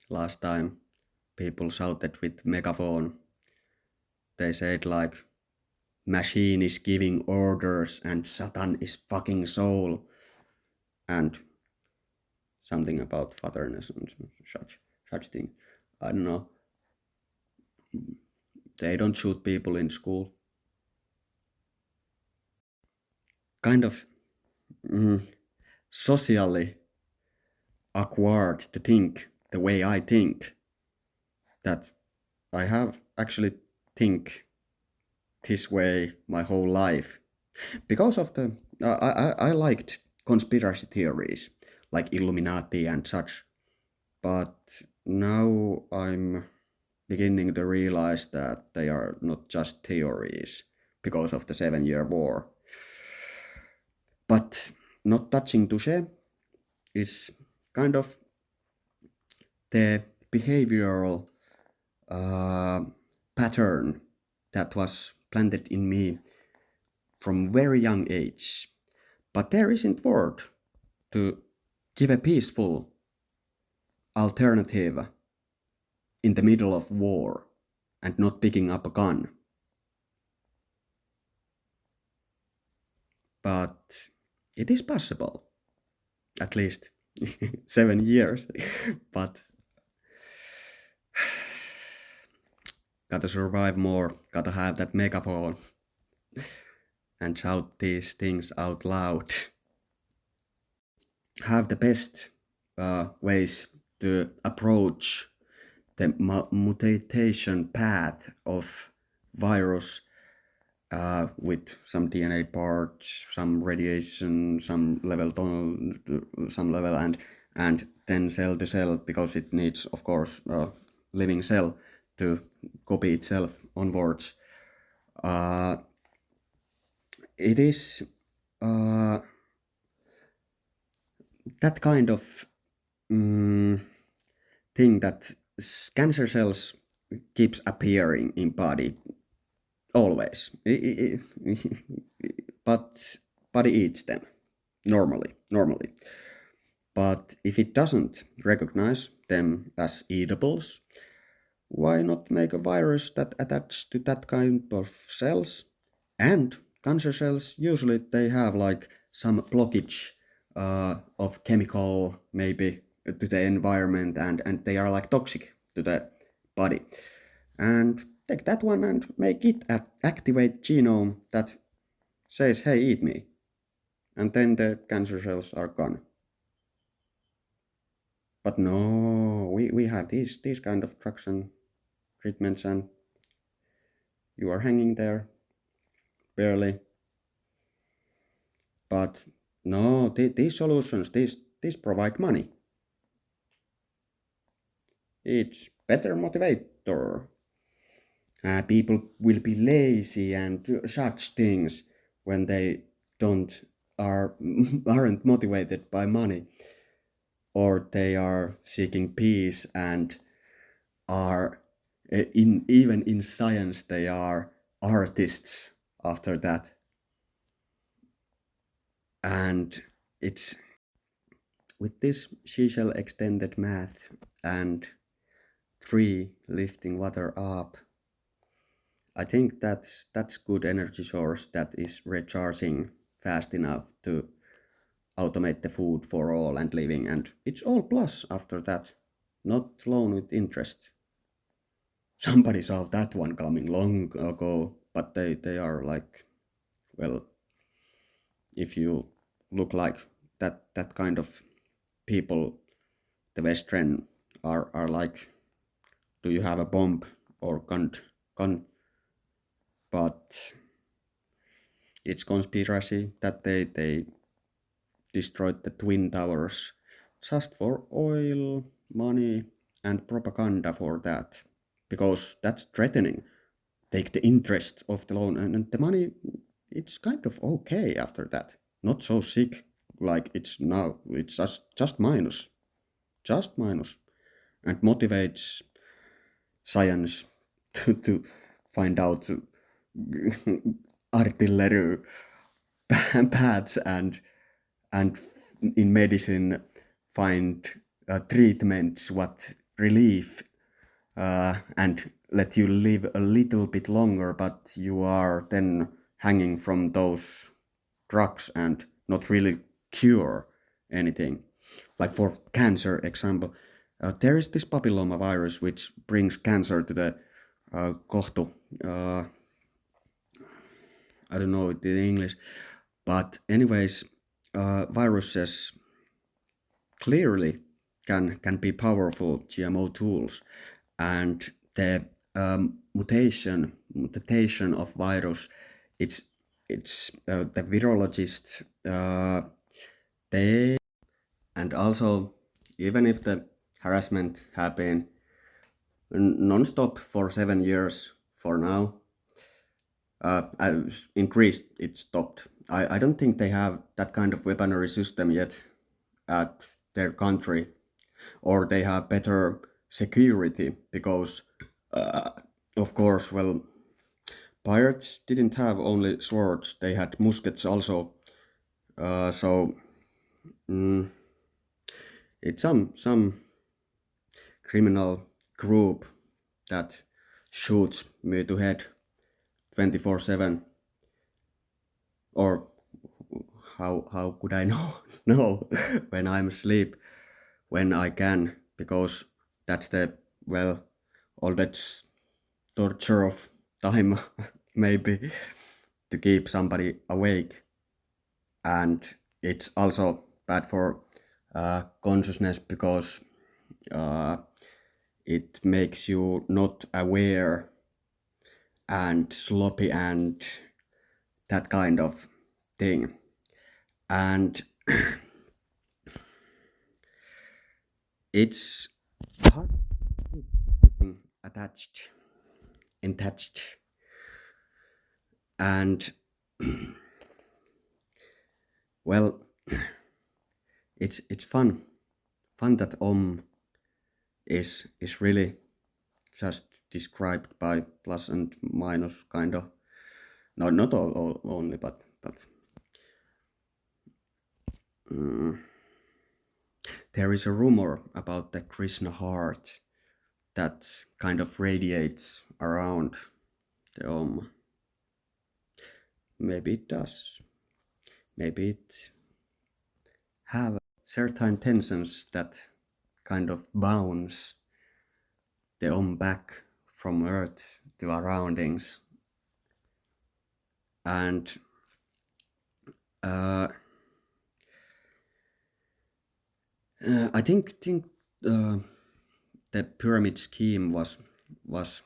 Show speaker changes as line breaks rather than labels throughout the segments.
last time people shouted with megaphone. They said like machine is giving orders and Satan is fucking soul and something about fatherness and such thing. I don't know. They don't shoot people in school. Kind of socially awkward to think the way I think, that I have actually think this way my whole life because of the I liked conspiracy theories like Illuminati and such, but now I'm beginning to realize that they are not just theories because of the 7-Year War. But not touching touche is kind of the behavioral pattern that was planted in me from very young age. But there isn't word to give a peaceful alternative in the middle of war and not picking up a gun. But it is possible, at least 7 years, but gotta survive more, gotta have that megaphone and shout these things out loud. Have the best ways to approach the mutation path of virus with some DNA parts, some radiation, some level, and then cell to cell, because it needs, of course, a living cell to copy itself onwards. It is that kind of thing that cancer cells keeps appearing in body always, but body eats them normally. But if it doesn't recognize them as eatables, why not make a virus that attaches to that kind of cells? And cancer cells, usually they have like some blockage of chemical, maybe, to the environment, and they are like toxic to the body. And take that one and make it activate genome that says, hey, eat me. And then the cancer cells are gone. But no, we have these kind of drugs and treatments, and you are hanging there barely. But no, these solutions, these provide money. It's better motivator. People will be lazy and such things when they aren't motivated by money, or they are seeking peace and are even in science they are artists after that. And it's with this seashell extended math and tree lifting water up, I think that's good energy source that is recharging fast enough to automate the food for all and living, and it's all plus after that, not loan with interest. Somebody saw that one coming long ago, but they are like, well, if you look like that kind of people, the Western are like, do you have a bomb or gun? But it's conspiracy that they destroyed the Twin Towers just for oil, money, and propaganda for that, because that's threatening. Take the interest of the loan, and the money, it's kind of okay after that. Not so sick like it's now. It's just minus, and motivates science to find out artillery paths, and in medicine find treatments what relief and let you live a little bit longer, but you are then hanging from those drugs and not really cure anything. Like for cancer example, there is this papilloma virus which brings cancer to the kohtu. I don't know it in English, but anyways, viruses clearly can be powerful GMO tools, and the mutation of virus, it's the virologists they, and also even if the harassment have been non-stop for 7 years for now, increased, it stopped. I don't think they have that kind of weaponry system yet at their country, or they have better security because of course, well, pirates didn't have only swords, they had muskets also. So it's some criminal group that shoots me to head 24/7, or how could I know when I'm asleep, when I can, because that's the, well, all that's torture of time maybe to keep somebody awake. And it's also bad for consciousness because it makes you not aware and sloppy and that kind of thing. And it's hard attached, and well, it's fun that is really just described by plus and minus kind of, no, not all only, but there is a rumor about the Krishna heart that kind of radiates around the Om. Maybe it does. Maybe it have certain tensions that kind of bounce the Om back from Earth to surroundings. And I think the pyramid scheme was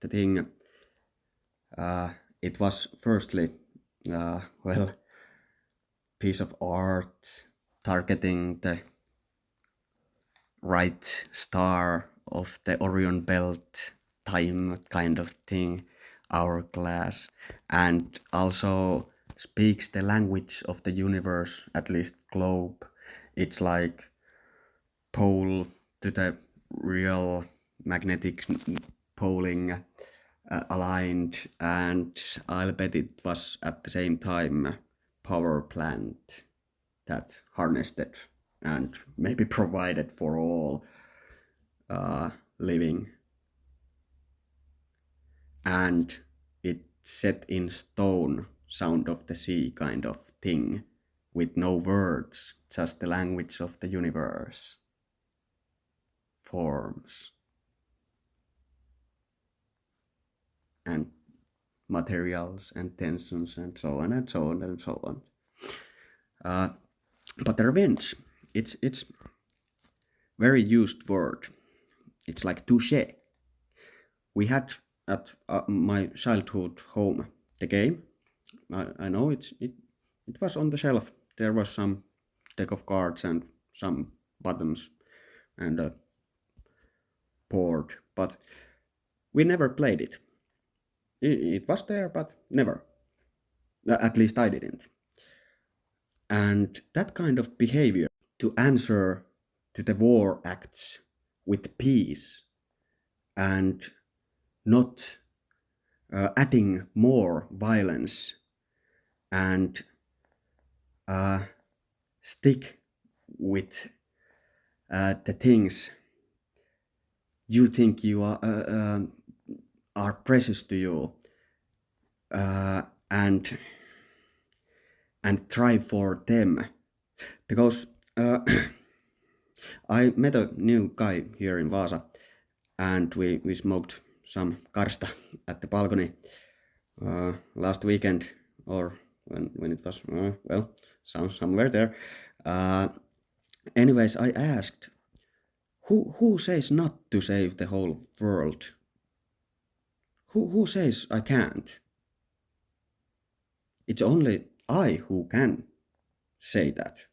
the thing. It was firstly, well, piece of art targeting the right star of the Orion belt time kind of thing, hourglass, and also speaks the language of the universe, at least globe. It's like pole to the real magnetic poling aligned, and I'll bet it was at the same time power plant that harnessed it and maybe provided for all living. And it set in stone sound of the sea kind of thing with no words, just the language of the universe forms and materials and tensions and so on and so on and so on. But the revenge, it's very used word. It's like touche. We had at my childhood home the game. I know it was on the shelf. There was some deck of cards and some buttons and a board, but we never played it. It was there, but never. At least I didn't. And that kind of behavior to answer to the war acts with peace and not adding more violence and stick with the things you think you are precious to you, and try for them, because I met a new guy here in Vaasa, and we smoked some karsta at the balcony last weekend, or when it was, well, somewhere there. Anyways, I asked, who says not to save the whole world? Who says I can't? It's only I who can say that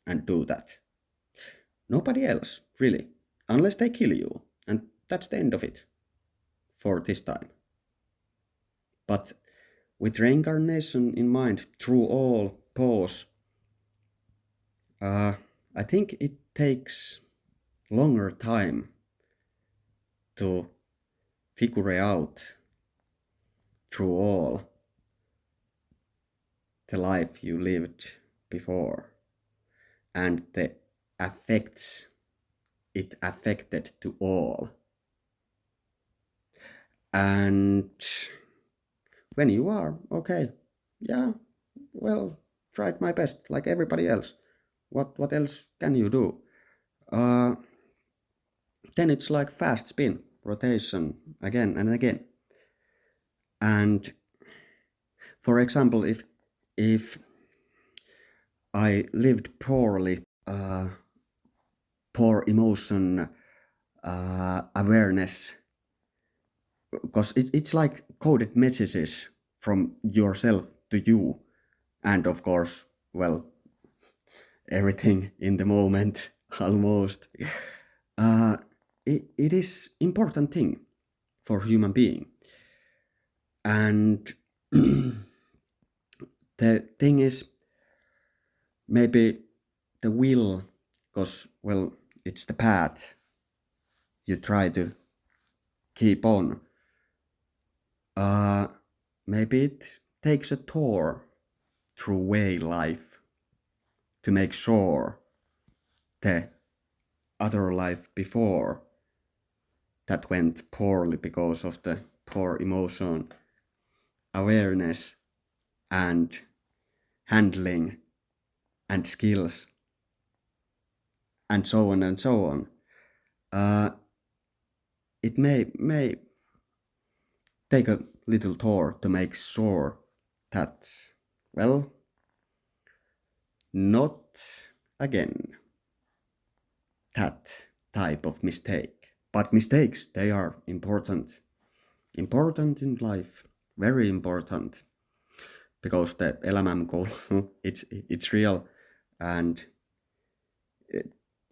and do that. Nobody else, really, unless they kill you, and that's the end of it for this time. But with reincarnation in mind, through all, pause, I think it takes longer time to figure out through all the life you lived before and the effects it affected to all. And when you are okay, yeah, well, tried my best like everybody else. What else can you do? Then it's like fast spin, rotation again and again. And for example, if I lived poorly, poor emotion awareness, because it's like coded messages from yourself to you, and of course, well, everything in the moment almost. It is important thing for human being, and the thing is maybe the will, because, well, it's the path you try to keep on. Maybe it takes a tour through way life to make sure the other life before that went poorly because of the poor emotion awareness and handling and skills and so on and so on. It may take a little tour to make sure that, well, not again that type of mistake. But mistakes, they are important in life, very important, because the elämänkoulu, it's real, and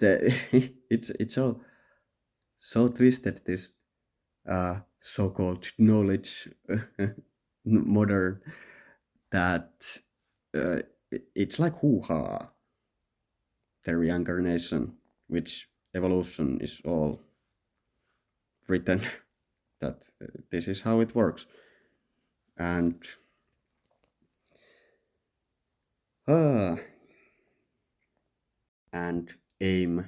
it's so twisted, this so-called knowledge modern, that it's like hoo-ha, the reincarnation, which evolution is all written that this is how it works, and aim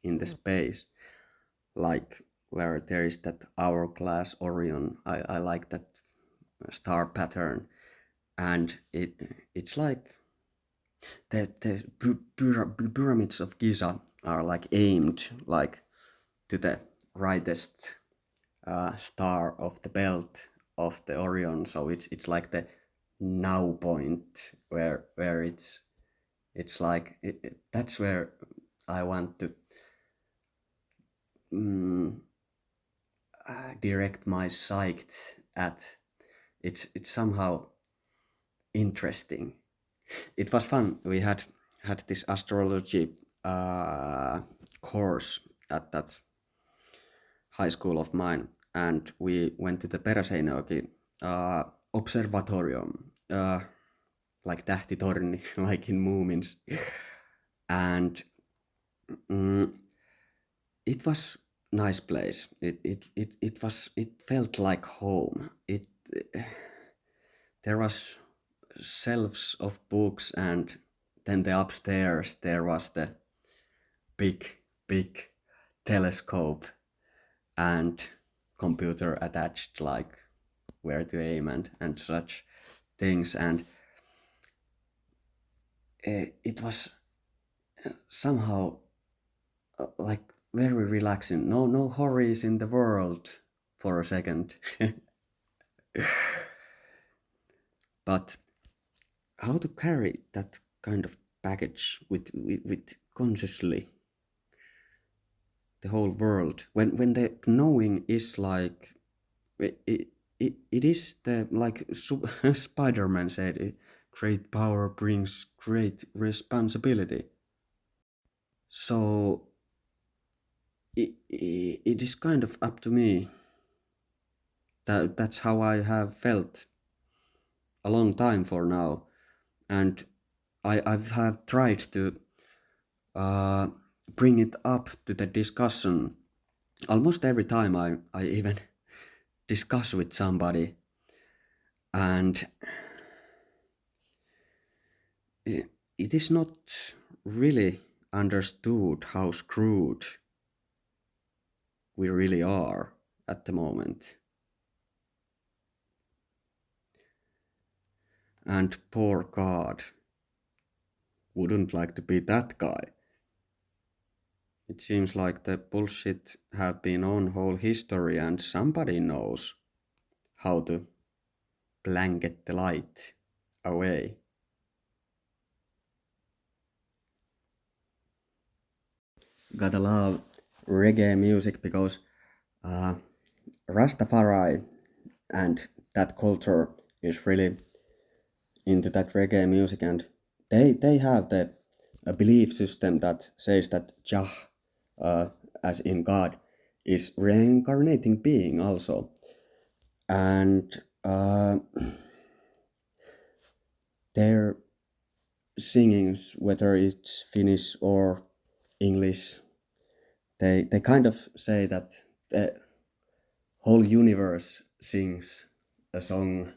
in the space, like where there is that hourglass Orion. I like that star pattern, and it's like the pyramids of Giza are like aimed like to the rightest star of the belt of the Orion, so it's like the now point where it's like that's where I want to direct my sight at. It's somehow interesting. It was fun. We had this astrology course at that high school of mine, and we went to the Peräseinäjoki observatorium, like tähtitorni, like in Moomins, and it was nice place. It felt like home. There was shelves of books, and then the upstairs there was the big telescope, and computer attached, like where to aim and such things. And it was somehow like very relaxing. No hurries in the world for a second. But how to carry that kind of baggage with consciously the whole world when the knowing is like it is the like Spider-Man said, great power brings great responsibility. So it is kind of up to me. That's how I have felt a long time for now, and I have tried to bring it up to the discussion almost every time I even discuss with somebody, and it is not really understood how screwed we really are at the moment. And poor God wouldn't like to be that guy. It seems like the bullshit have been on whole history, and somebody knows how to blanket the light away. Gotta love reggae music because Rastafari and that culture is really into that reggae music, and they have a belief system that says that Jah, as in God, is reincarnating being also, and their singings, whether it's Finnish or English, they kind of say that the whole universe sings a song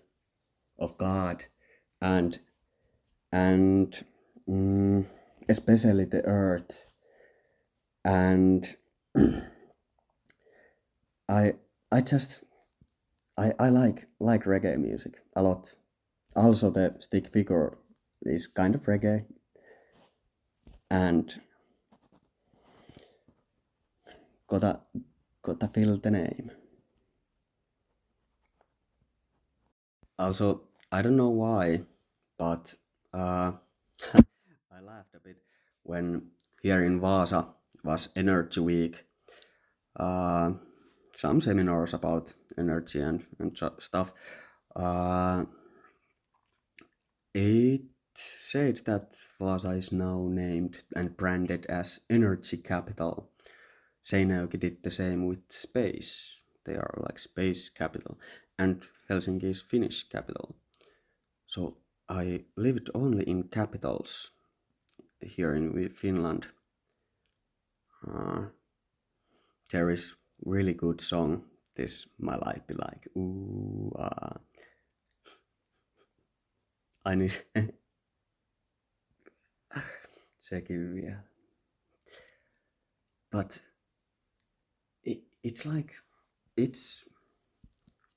of God, and especially the earth. And I just I like reggae music a lot. Also, the stick figure is kind of reggae, and gotta feel the name. Also, I don't know why, but I laughed a bit when here in Vaasa was Energy Week. Some seminars about energy and stuff. It said that Vaasa is now named and branded as Energy Capital. Seinäjoki did the same with space. They are like space capital, and Helsinki is Finnish capital. So I lived only in capitals here in Finland. There is really good song. This my life be like ooh I need sekin vielä. But it's like it's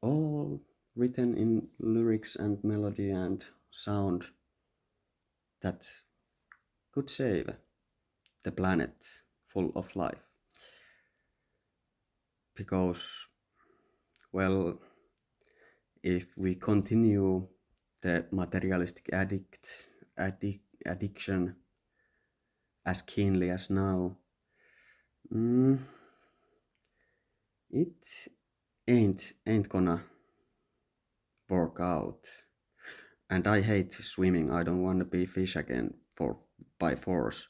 all written in lyrics and melody and sound that could save the planet full of life. Because, well, if we continue the materialistic addiction as keenly as now, it ain't gonna work out. And I hate swimming. I don't want to be fish again by force.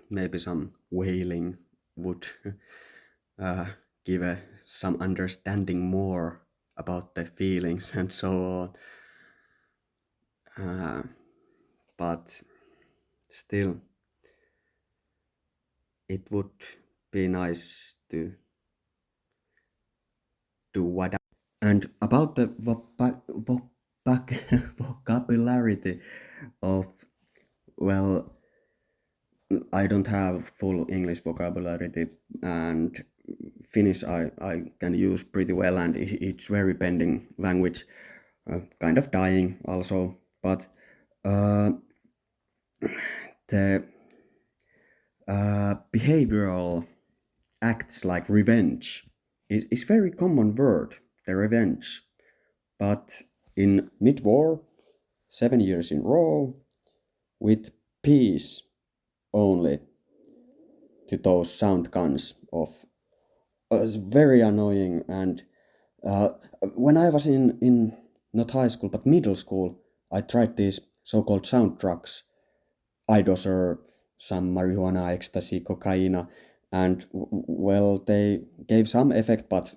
Maybe some whaling would give some understanding more about the feelings and so on. But still, it would be nice to do what. And about the vocabulary of, well, I don't have full English vocabulary, and Finnish I can use pretty well, and it's very bending language, kind of dying also. But uh, the behavioral acts like revenge is very common word, the revenge. But in mid-war, 7 years in row, with peace only to those sound guns of very annoying. And uh, when I was in not high school but middle school, I tried these so-called sound drugs, idoser, some marijuana, ecstasy, cocaine, and well, they gave some effect, but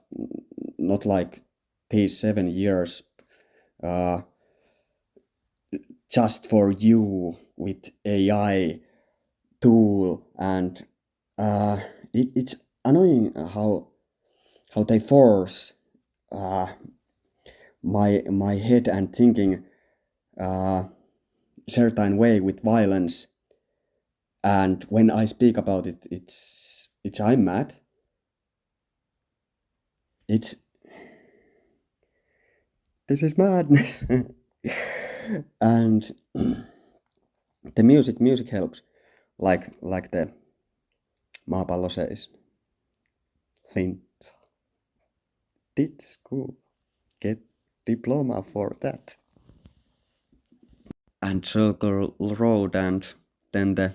not like these 7 years uh, just for you with AI tool. And uh, it's annoying how they force uh, my head and thinking uh, certain way with violence. And when I speak about it, it's I'm mad. It's This is madness. And the music helps, like the maapallo says. Flint did school, get diploma for that. And circle road, and then the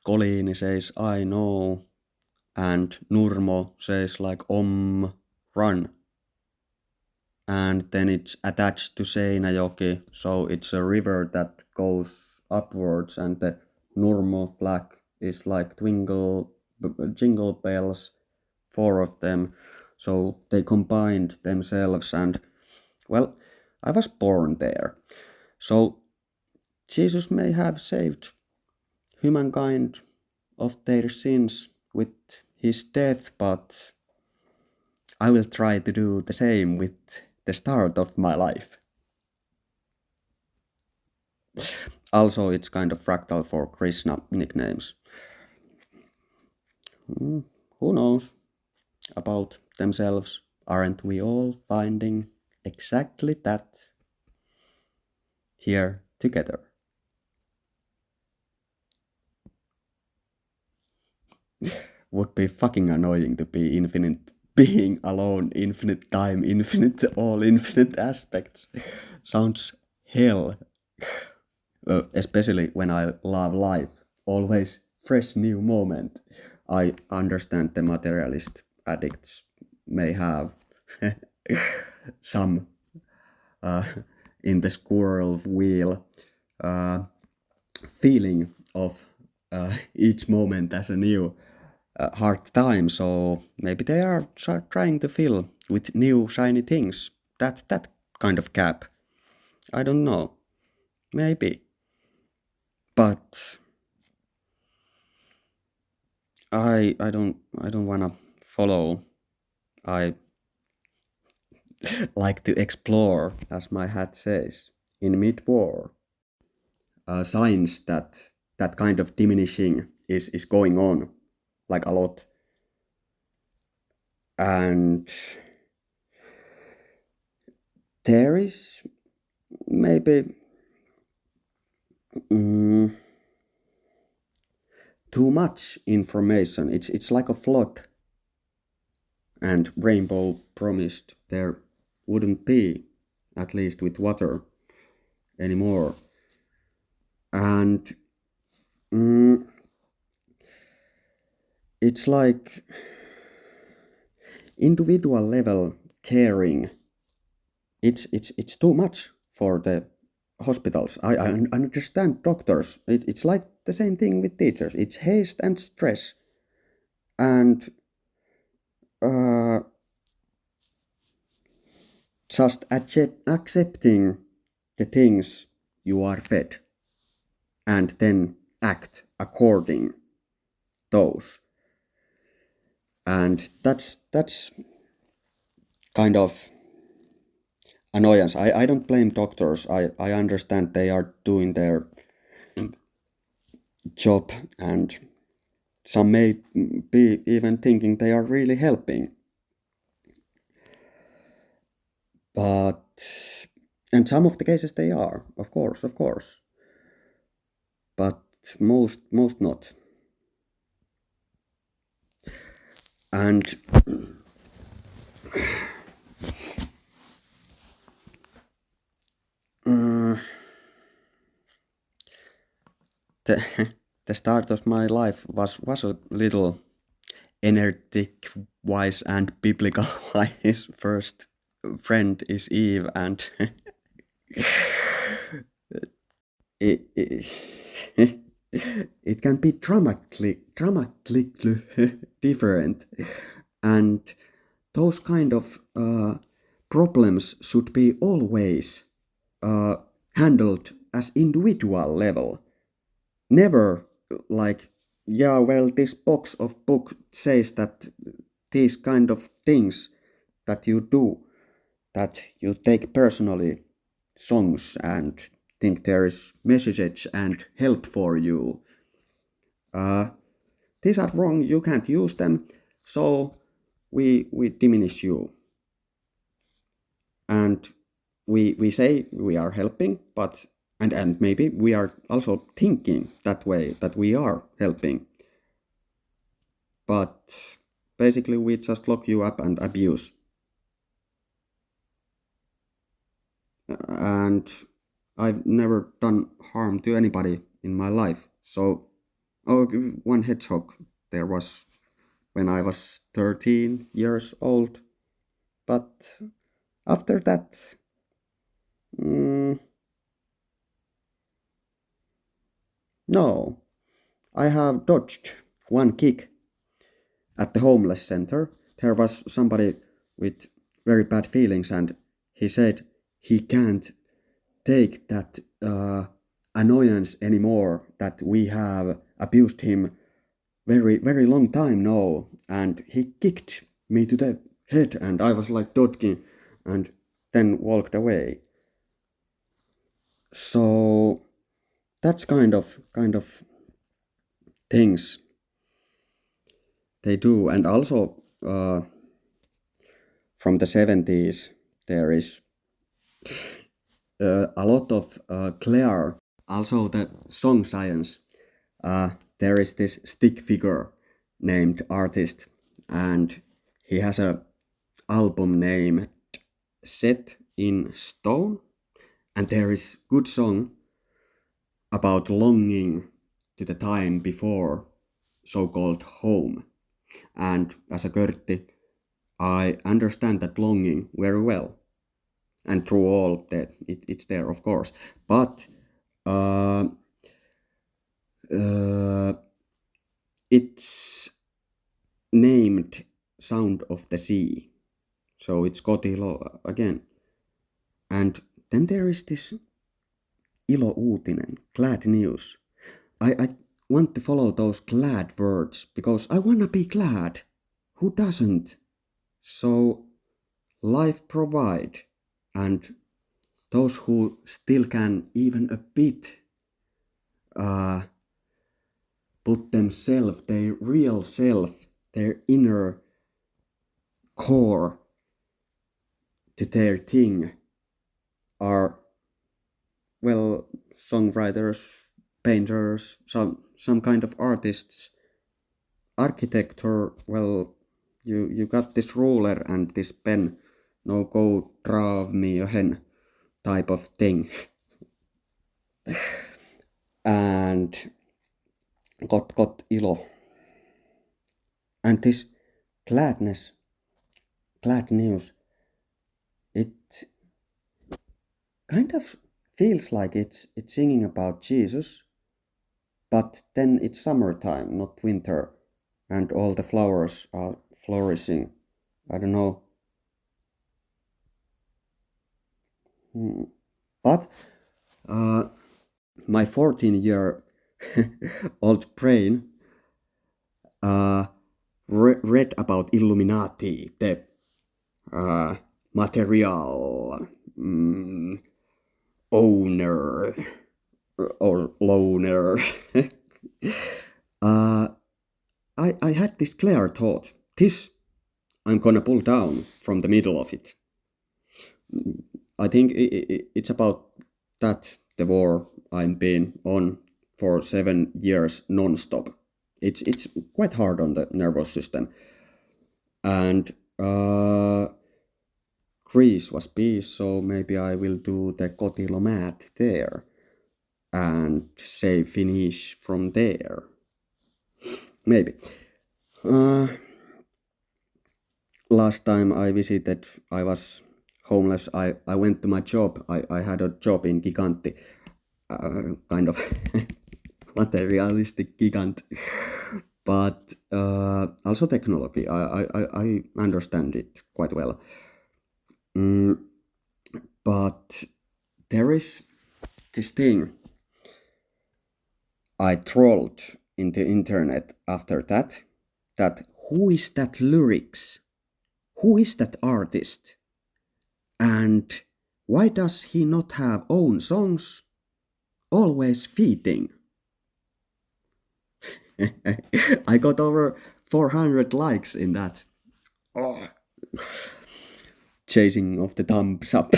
Colini says I know, and Nurmo says like run. And then it's attached to Seinäjoki, so it's a river that goes upwards, and the Nurmo flag is like jingle bells, 4 of them, so they combined themselves. And well, I was born there, so Jesus may have saved humankind of their sins with his death, but I will try to do the same with the start of my life. Also, it's kind of fractal for Krishna nicknames. Who knows about themselves? Aren't we all finding exactly that here together? Would be fucking annoying to be infinite being alone, infinite time, infinite all infinite aspects. Sounds hell. Especially when I love life. Always fresh new moment. I understand the materialist addicts may have some uh, in the squirrel wheel feeling of each moment as a new hard time. So maybe they are trying to fill with new shiny things. That kind of gap. I don't know. Maybe. But I don't wanna follow. I like to explore, as my hat says, in mid-war. Signs that kind of diminishing is going on, like a lot. And there is maybe too much information. It's like a flood, and Rainbow promised there wouldn't be, at least with water, anymore. And it's like individual level caring. It's too much for the hospitals. I understand doctors. It's like the same thing with teachers. It's haste and stress, and uh, just accepting the things you are fed, and then act according those. And that's kind of annoyance. I don't blame doctors. I understand they are doing their job, and some may be even thinking they are really helping. But in some of the cases they are, of course. But most not. And the start of my life was a little energetic, wise, and biblical wise. First friend is Eve, and it can be dramatically different, and those kind of problems should be always handled as individual level. Never like, yeah, well, this box of book says that these kind of things that you do, that you take personally, songs, and think there is message and help for you. These are wrong, you can't use them, so we diminish you. And we say we are helping, but and maybe we are also thinking that way, that we are helping. But basically we just lock you up and abuse. And I've never done harm to anybody in my life. So, one hedgehog there was when I was 13 years old. But after that, no, I have dodged one kick at the homeless center. There was somebody with very bad feelings, and he said he can't take that annoyance anymore, that we have abused him very long time now, and he kicked me to the head, and I was like dodging and then walked away. So that's kind of things they do. And also from the 70s there is a lot of Claire, also the song science. There is this stick figure named artist, and he has a album named Set in Stone, and there is good song about longing to the time before so-called home. And as a Körtti, I understand that longing very well, and through all that it's there, of course. But it's named Sound of the Sea, so it's Kotilo again. And then there is this ilo uutinen, glad news. I want to follow those glad words because I wanna be glad. Who doesn't? So life provide, and those who still can even a bit put themselves, their real self, their inner core to their thing, are, well, songwriters, painters, some kind of artists, architecture. Well, you got this ruler and this pen, no go draw me a hen type of thing. And got ilo. And this gladness, glad news, it kind of feels like it's singing about Jesus, but then it's summertime, not winter, and all the flowers are flourishing. I don't know. But my 14-year old brain read about Illuminati, the material owner or loner uh, I had this clear thought. This I'm gonna pull down from the middle of it. I think it's about that the war I've been on for 7 years non-stop. It's quite hard on the nervous system. And Greece was peace, so maybe I will do the Kotilomat there and say finish from there. Maybe. Last time I visited, I was homeless. I went to my job. I had a job in Gigantti, kind of materialistic gigant, but also technology. I understand it quite well. But there is this thing I trolled in the internet after that who is that lyrics? Who is that artist? And why does he not have own songs? Always feeding. I got over 400 likes in that. Oh. Chasing of the thumbs up.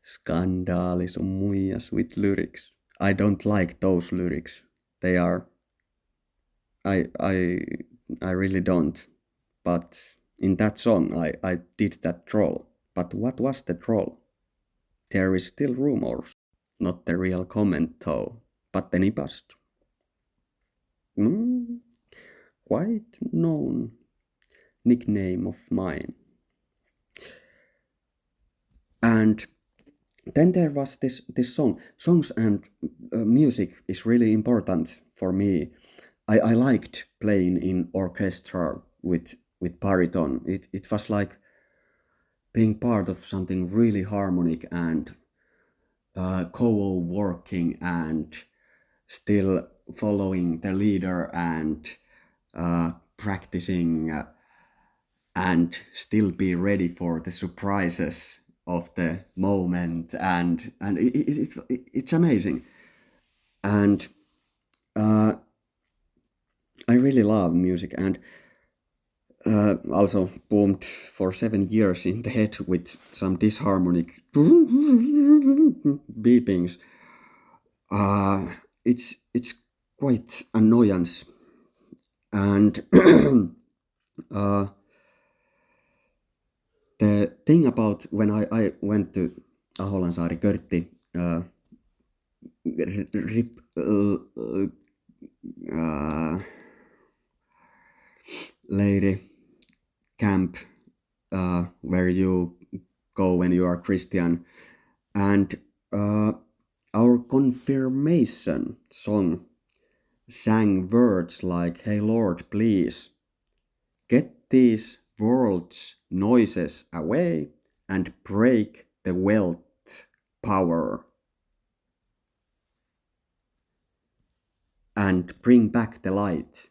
Skandaali sun muijas with lyrics. I don't like those lyrics. They are... I really don't. But in that song I did that troll. But what was the troll? There is still rumors. Not the real comment though. But the nipast. Quite known nickname of mine. And then there was this song. Songs and music is really important for me. I liked playing in orchestra with baritone. It was like being part of something really harmonic and co-working and still following the leader and practicing and still be ready for the surprises of the moment, and it's amazing. And I really love music, and also boomed for 7 years in the head with some disharmonic beepings. It's quite annoyance, and the thing about when I went to Aholansaari Körtti lady camp where you go when you are Christian, and our confirmation song sang words like, "Hey Lord, please get these world's noises away and break the wealth power and bring back the light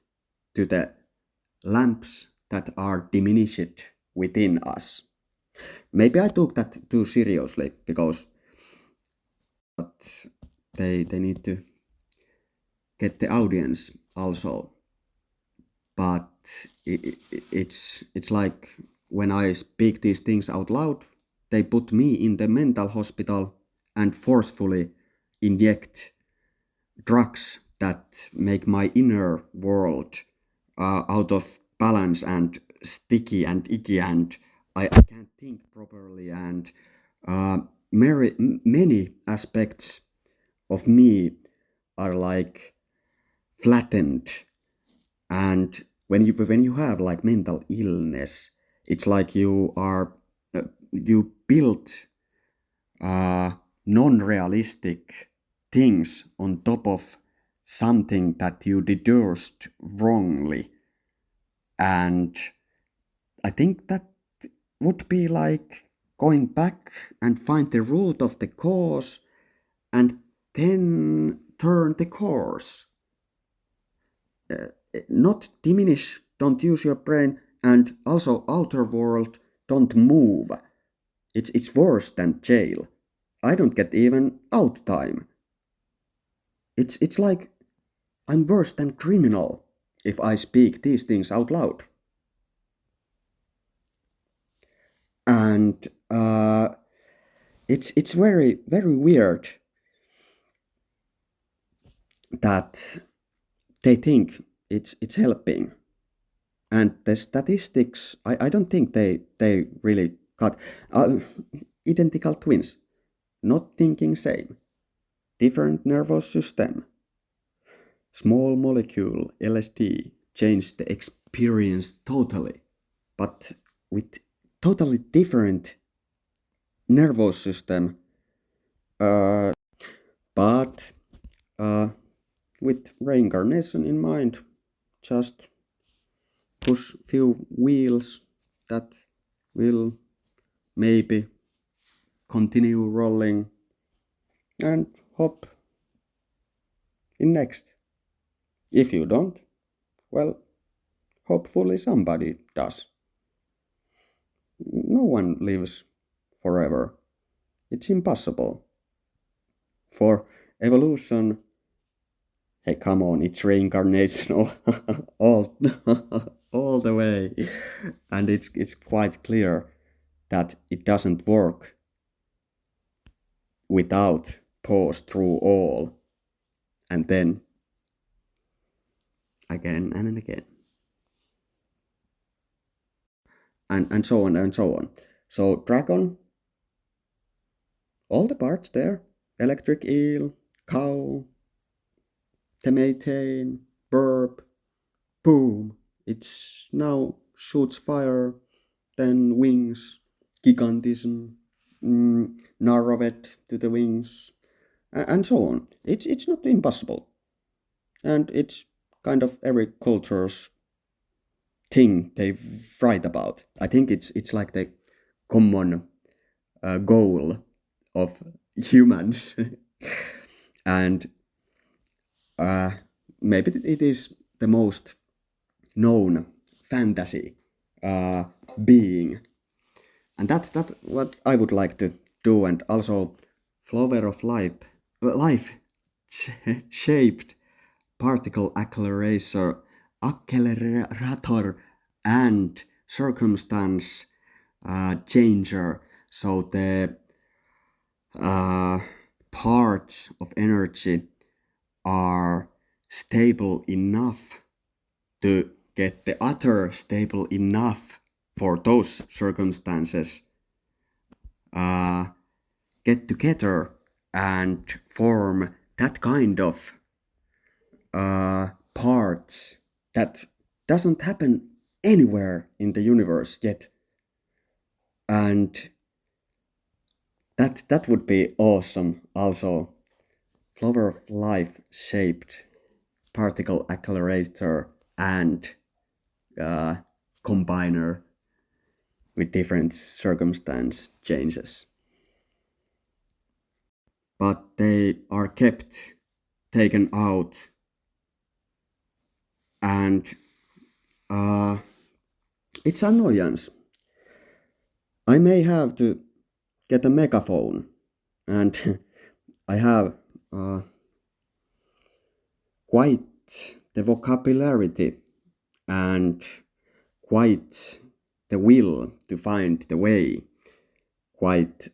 to the lamps that are diminished within us." Maybe I took that too seriously because they need to get the audience also. But it's like when I speak these things out loud, they put me in the mental hospital and forcefully inject drugs that make my inner world out of balance and sticky and icky, and I can't think properly, and many aspects of me are like flattened. And when you have like mental illness, it's like you build non-realistic things on top of something that you deduced wrongly. And I think that would be like going back and find the root of the cause and then turn the course. Not diminish, don't use your brain, and also outer world, don't move. It's worse than jail. I don't get even out time. It's like I'm worse than criminal if I speak these things out loud. And it's very very weird that they think it's helping. And the statistics, I don't think they really got identical twins, not thinking same, different nervous system. Small molecule LSD changed the experience totally, but with totally different nervous system, uh, but with reincarnation in mind, just push few wheels that will maybe continue rolling and hop in next. If you don't, well, hopefully somebody does. No one lives forever. It's impossible. For evolution, hey, come on, it's reincarnation all, all the way. And it's quite clear that it doesn't work without pause through all. And then again and again. And so on and so on. So dragon, all the parts there, electric eel, cow, the methane, burp, boom, it's now shoots fire, then wings, gigantism, narrow-it to the wings, and so on. It's not impossible. And it's kind of every culture's thing they write about. I think it's like the common goal of humans. And maybe it is the most known fantasy being, and that what I would like to do. And also flower of life shaped particle accelerator and circumstance changer. So the parts of energy are stable enough to get the other stable enough for those circumstances get together and form that kind of parts that doesn't happen anywhere in the universe yet. And that would be awesome also. Flower of life shaped particle accelerator and combiner with different circumstance changes. But they are kept taken out, and it's annoyance. I may have to get a megaphone, and I have quite the vocabulary and quite the will to find the way, quite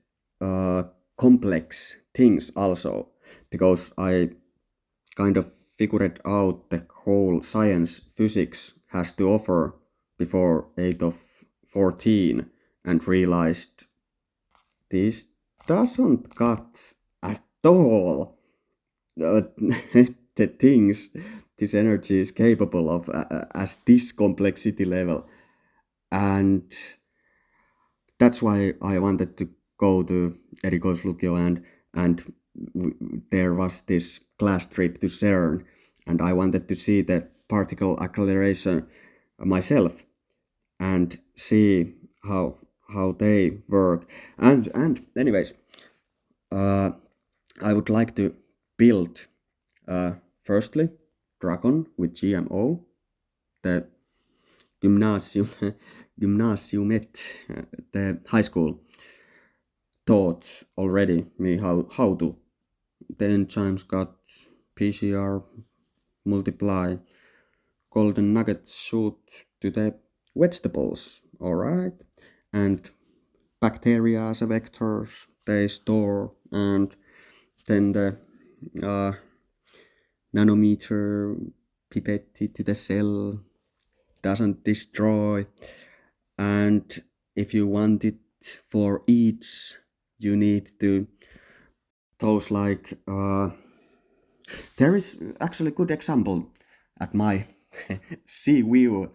complex things also, because I kind of figured out the whole science physics has to offer before 8 of 14 and realized this doesn't cut at all the things this energy is capable of as this complexity level. And that's why I wanted to go to Erikois Lukio, and there was this class trip to CERN, and I wanted to see the particle acceleration myself and see how they work. And anyways, I would like to build firstly Dragon with GMO, the gymnasiumet, the high school taught already me how to. The enzymes got PCR multiply, golden nuggets shoot to the vegetables, alright? And bacteria as a vectors, they store, and then the nanometer pipette to the cell doesn't destroy. And if you want it for each, you need to those like there is actually a good example at my sea view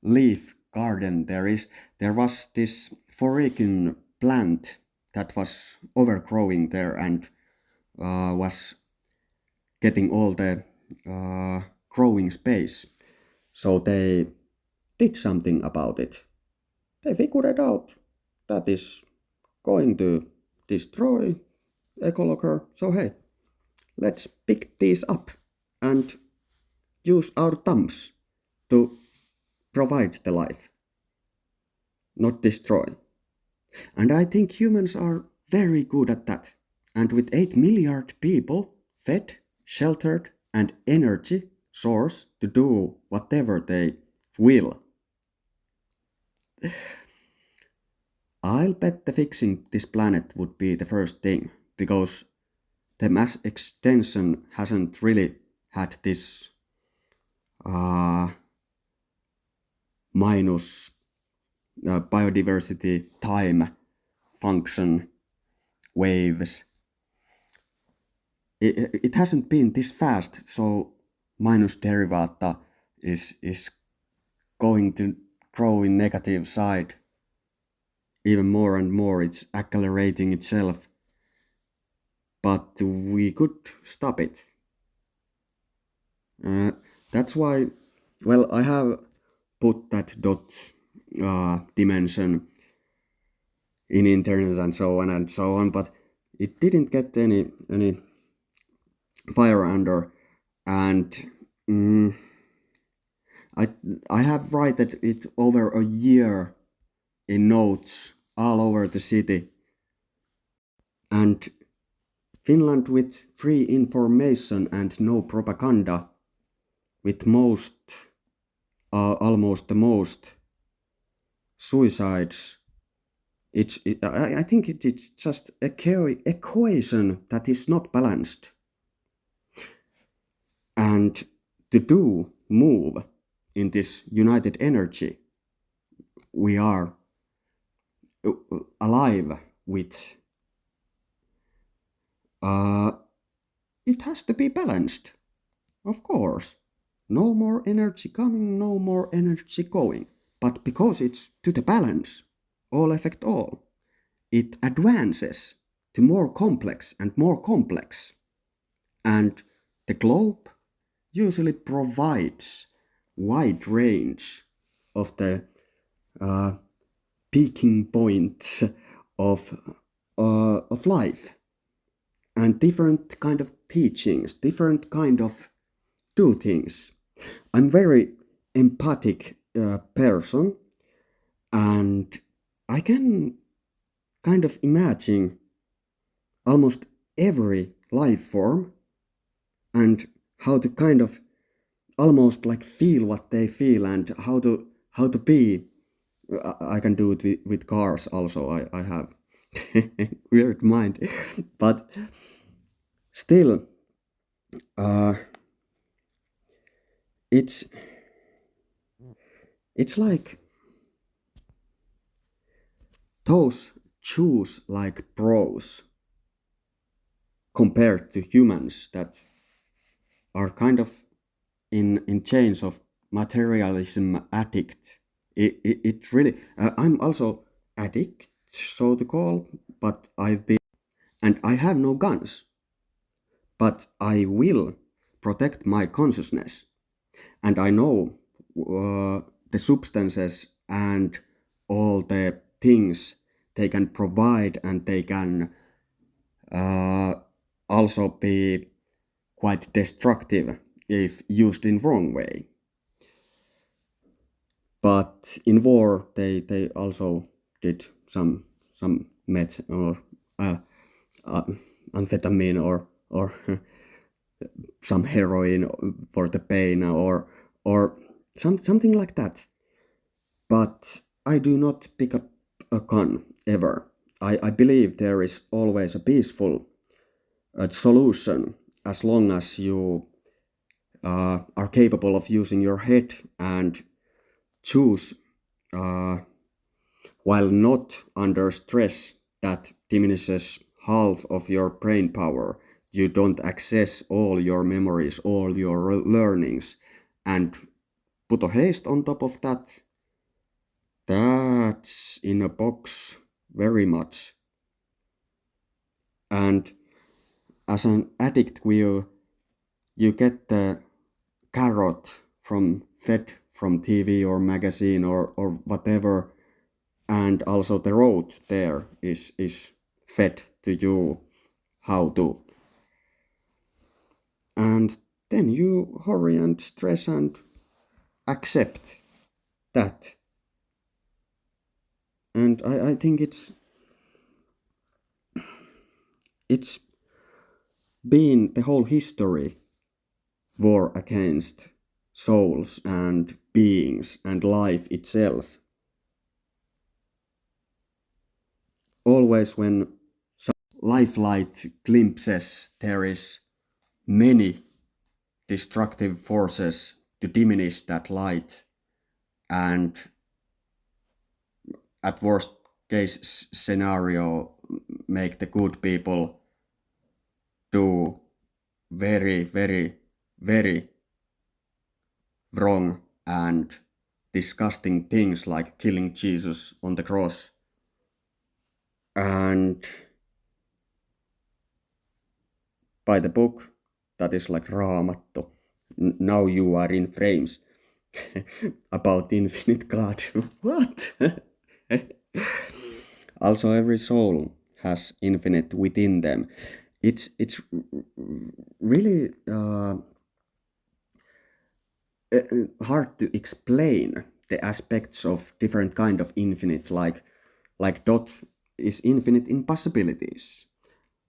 leaf garden. There was this foreign plant that was overgrowing there and was getting all the growing space. So they did something about it. They figured it out that is going to destroy ecologer. So hey, let's pick these up and use our thumbs to provide the life, not destroy. And I think humans are very good at that. And with 8 million people fed, sheltered, and energy source to do whatever they will, I'll bet the fixing this planet would be the first thing, because the mass extension hasn't really had this minus biodiversity time function waves. It hasn't been this fast, so minus derivata is going to grow in negative side even more and more. It's accelerating itself, but we could stop it. That's why, well, I have put that dot dimension in internet and so on, but it didn't get any fire under, and I have written it over a year in notes all over the city. And Finland with free information and no propaganda, with almost the most suicides. I think it's just a equation that is not balanced. And to move in this united energy we are alive with, it has to be balanced, of course. No more energy coming, no more energy going. But because it's to the balance, all affect all, it advances to more complex and more complex. And the globe usually provides wide range of the peaking points of life, and different kind of teachings, different kind of do things. I'm very empathic person, and I can kind of imagine almost every life form and how to kind of almost like feel what they feel and how to be. I can do it with cars also. I have weird mind, but still it's like those choose like pros compared to humans that are kind of in chains of materialism addict. It really I'm also addict, so to call, but I've been, and I have no guns, but I will protect my consciousness, and I know the substances and all the things they can provide, and they can also be quite destructive if used in wrong way. But in war they also did some meth or amphetamine or or some heroin for the pain, or something like that. But I do not pick up a gun ever. I believe there is always a peaceful solution as long as you are capable of using your head and choose while not under stress that diminishes half of your brain power. You don't access all your memories, all your learnings, and put a haste on top of that. That's in a box very much. And as an addict, you get the carrot fed from TV or magazine or whatever, and also the road there is fed to you how to. And then you hurry and stress and accept that. And I think it's been the whole history war against souls and beings and life itself. Always when some lifelike glimpses, there is many destructive forces to diminish that light, and at worst case scenario make the good people do very, very, very wrong and disgusting things like killing Jesus on the cross. And by the book, that is like Raamattu. Now you are in frames. About infinite God. What? Also, every soul has infinite within them. It's really hard to explain the aspects of different kind of infinite, like dot is infinite in possibilities.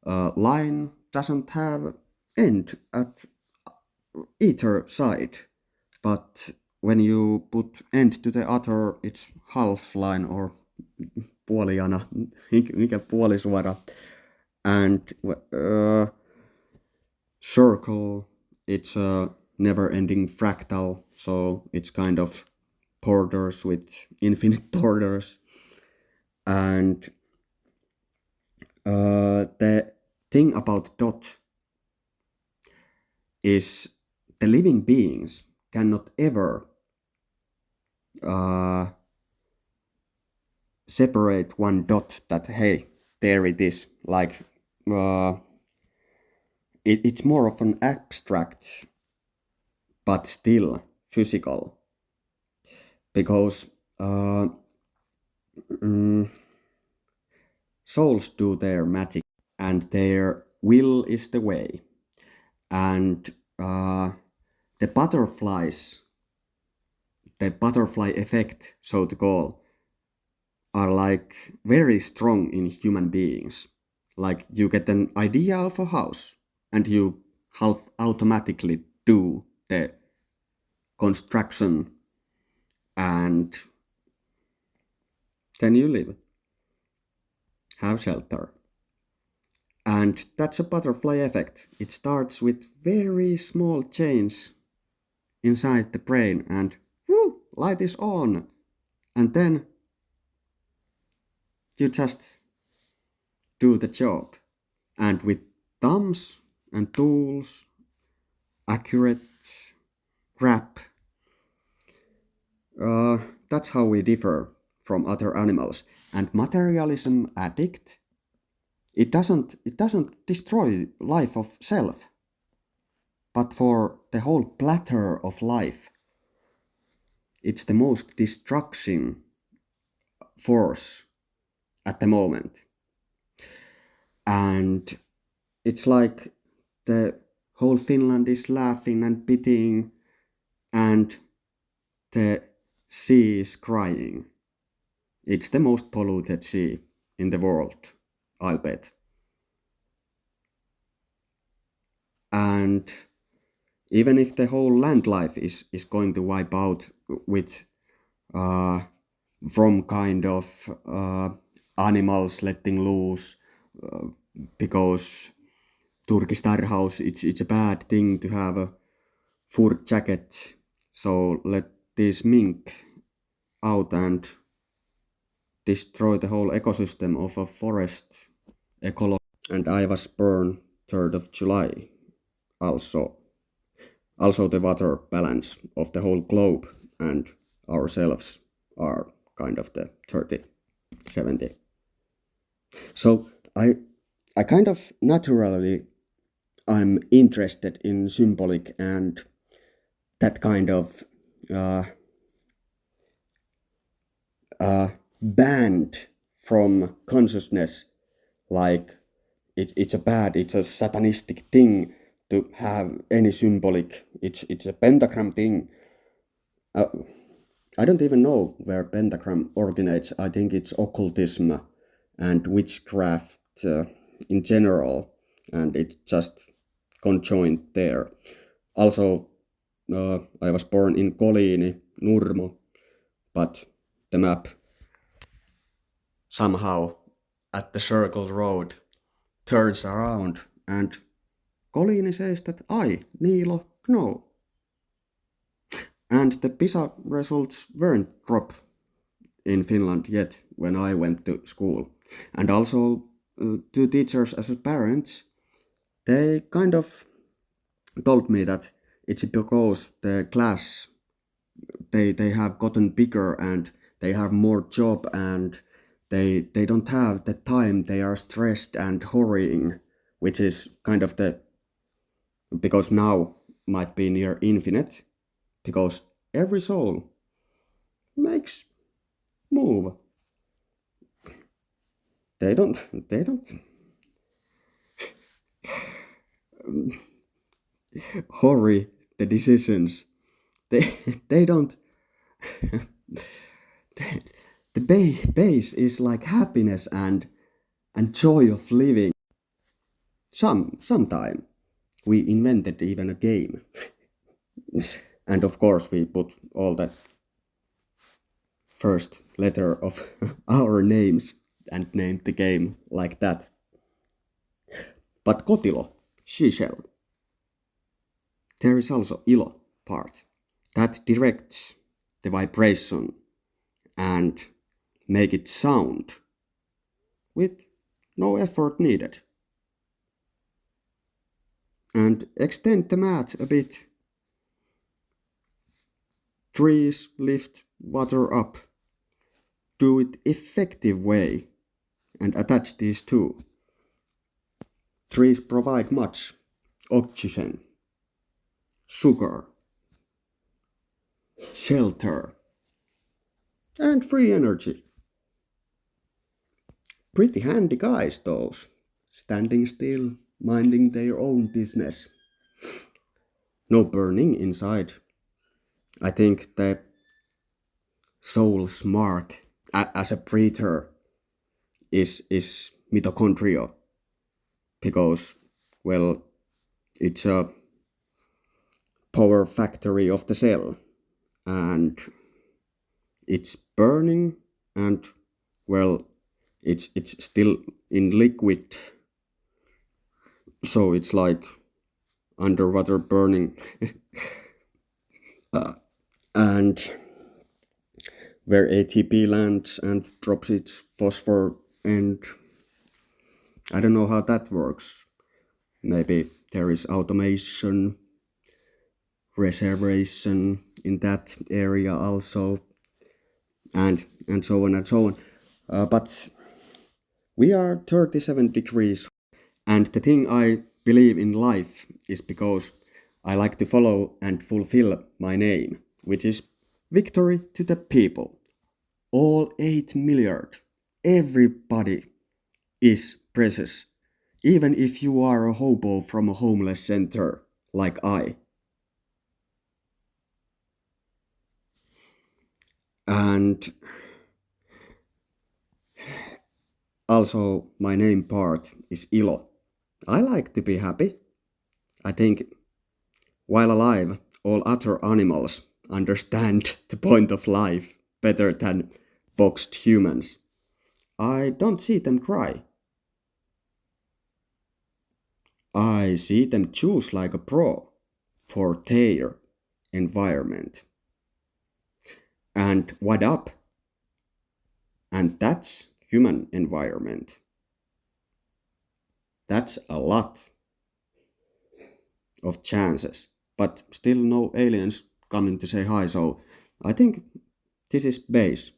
Line doesn't have end at either side, but when you put end to the other, it's half line or puolijana, mikä puolisuora, and circle, it's a never-ending fractal, so it's kind of borders with infinite borders. And the thing about dot is the living beings cannot ever separate one dot that, hey, there it is. Like, it's more of an abstract, but still physical. Because souls do their magic, and their will is the way. And the butterfly effect, so to call, are like very strong in human beings. Like you get an idea of a house and you half automatically do the construction, and then you live, have shelter. And that's a butterfly effect. It starts with very small change inside the brain, and whoo, light is on. And then you just do the job. And with thumbs and tools, accurate grab, that's how we differ from other animals. And materialism addict, it doesn't destroy life of self, but for the whole platter of life, it's the most destruction force at the moment. And it's like the whole Finland is laughing and pitying, and the sea is crying. It's the most polluted sea in the world, I'll bet. And even if the whole land life is going to wipe out with from kind of animals letting loose, because turkistarhaus, it's a bad thing to have a fur jacket. So let this mink out and destroy the whole ecosystem of a forest ecology. And I was born 3rd of July also. Also the water balance of the whole globe and ourselves are kind of the 30-70. So I kind of naturally I'm interested in symbolic and that kind of banned from consciousness, like it's a satanistic thing to have any symbolic. It's a pentagram thing. I don't even know where pentagram originates. I think it's occultism and witchcraft in general, and it's just conjoined there. Also, I was born in Kolini, Nurmo, but the map somehow at the circle road turns around and Kolini says that I, Niilo, know. And the PISA results weren't dropped in Finland yet when I went to school. And also to teachers as parents, they kind of told me that it's because the class they have gotten bigger and they have more job and they don't have the time, they are stressed and hurrying, which is kind of the because now might be near infinite, because every soul makes move. They don't hurry the decisions. They don't the base is like happiness and joy of living. Sometime we invented even a game. And of course we put all the first letter of our names and named the game like that. But kotilo, seashell, there is also ilo part that directs the vibration and make it sound with no effort needed. And extend the math a bit. Trees lift water up. Do it effective way and attach these two. Trees provide much oxygen, sugar, shelter, and free energy. Pretty handy guys those, standing still, minding their own business. No burning inside. I think the soul's mark as a breather is mitochondria, because, well, it's a power factory of the cell and it's burning and, well, it's still in liquid, so it's like underwater burning. And where ATP lands and drops its phosphor, and I don't know how that works. Maybe there is automation, reservation in that area also, and so on and so on. But we are 37 degrees, and the thing I believe in life is because I like to follow and fulfill my name, which is victory to the people. All 8 million, everybody is precious, even if you are a hobo from a homeless center like I. And also my name part is ilo. I like to be happy. I think while alive, all other animals understand the point of life better than boxed humans. I don't see them cry. I see them choose like a pro for their environment. And what up? And that's human environment. That's a lot of chances. But still no aliens coming to say hi, so I think this is base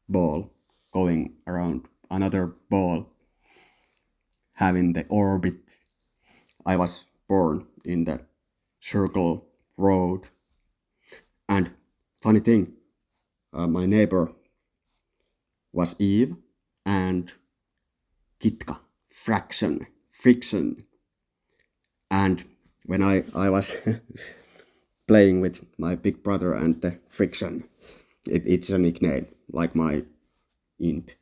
ball going around another ball having the orbit. I was born in the circle road. And funny thing, my neighbor was Eve and Kitka, friction. And when I was playing with my big brother and the friction, it's a nickname, like my int.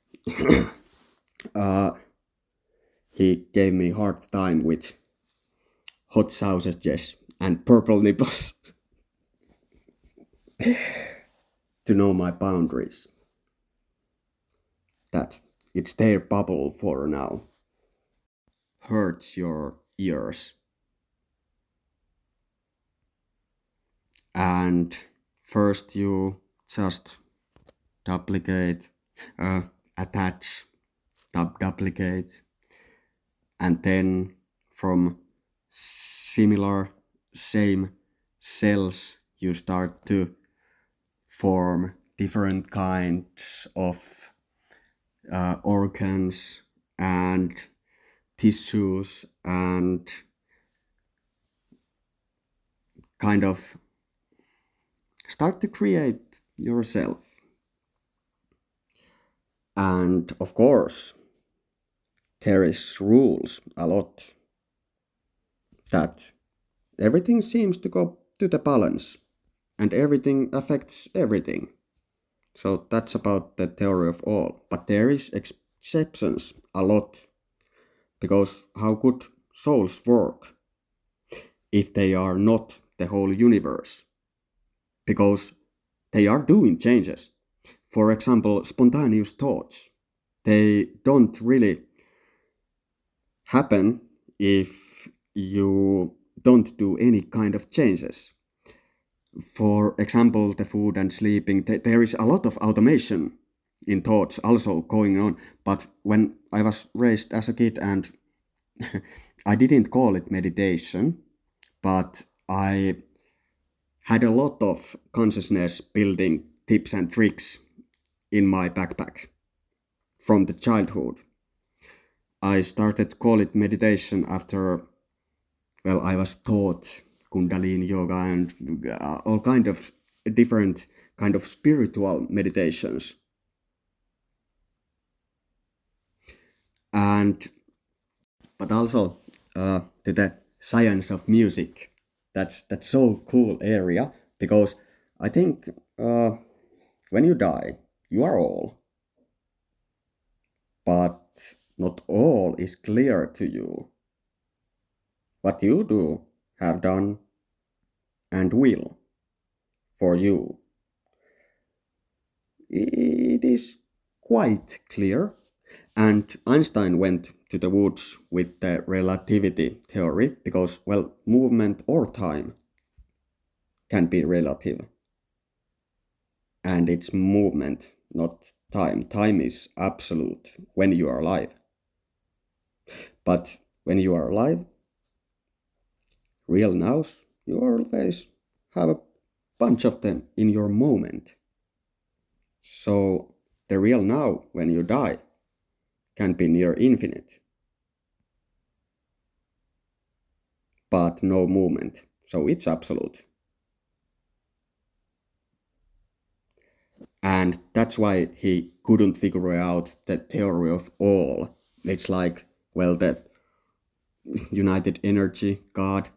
He gave me hard time with hot sausages and purple nipples to know my boundaries. That it's their bubble for now. Hurts your ears. And first you just duplicate, attach, duplicate, and then from similar same cells you start to form different kinds of organs and tissues and kind of start to create yourself. And of course, there is rules a lot that everything seems to go to the balance and everything affects everything. So that's about the theory of all. But there is exceptions a lot, because how could souls work if they are not the whole universe? Because they are doing changes. For example, spontaneous thoughts. They don't really happen if you don't do any kind of changes. For example, the food and sleeping, there is a lot of automation in thoughts also going on. But when I was raised as a kid, and I didn't call it meditation, but I had a lot of consciousness building tips and tricks in my backpack from the childhood. I started to call it meditation after, well, I was taught Kundalini yoga and all kind of different kind of spiritual meditations. But also to the science of music. That's so cool area, because I think when you die, you are all. But not all is clear to you. What you do, have done, and will for you, it is quite clear. And Einstein went to the woods with the relativity theory because, well, movement or time can be relative. And it's movement, not time. Time is absolute when you are alive. But when you are alive, real nows, you always have a bunch of them in your moment. So the real now, when you die, can be near infinite. But no movement, so it's absolute. And that's why he couldn't figure out the theory of all. It's like, well, the united energy, God,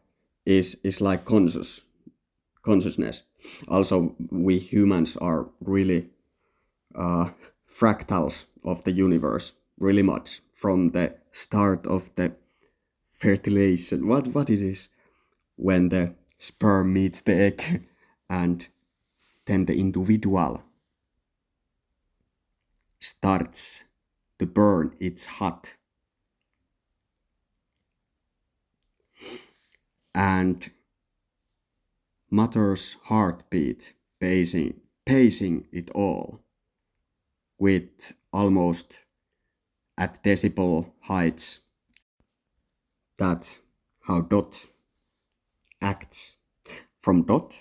is like consciousness. Also, we humans are really fractals of the universe, really much, from the start of the fertilization. What it is when the sperm meets the egg and then the individual starts to burn its hot. And mother's heartbeat pacing it all with almost at decibel heights. That's how Dot acts. From Dot,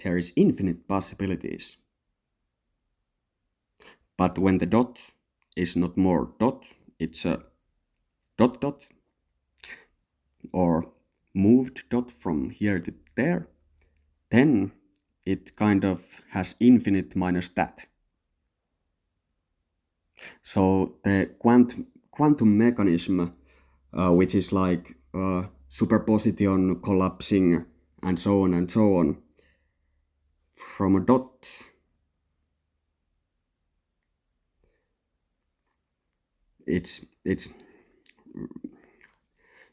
there is infinite possibilities. But when the dot is not more dot, it's a dot dot, or moved dot from here to there, then it kind of has infinite minus that. So the quantum mechanism, which is like superposition collapsing and so on, from a dot it's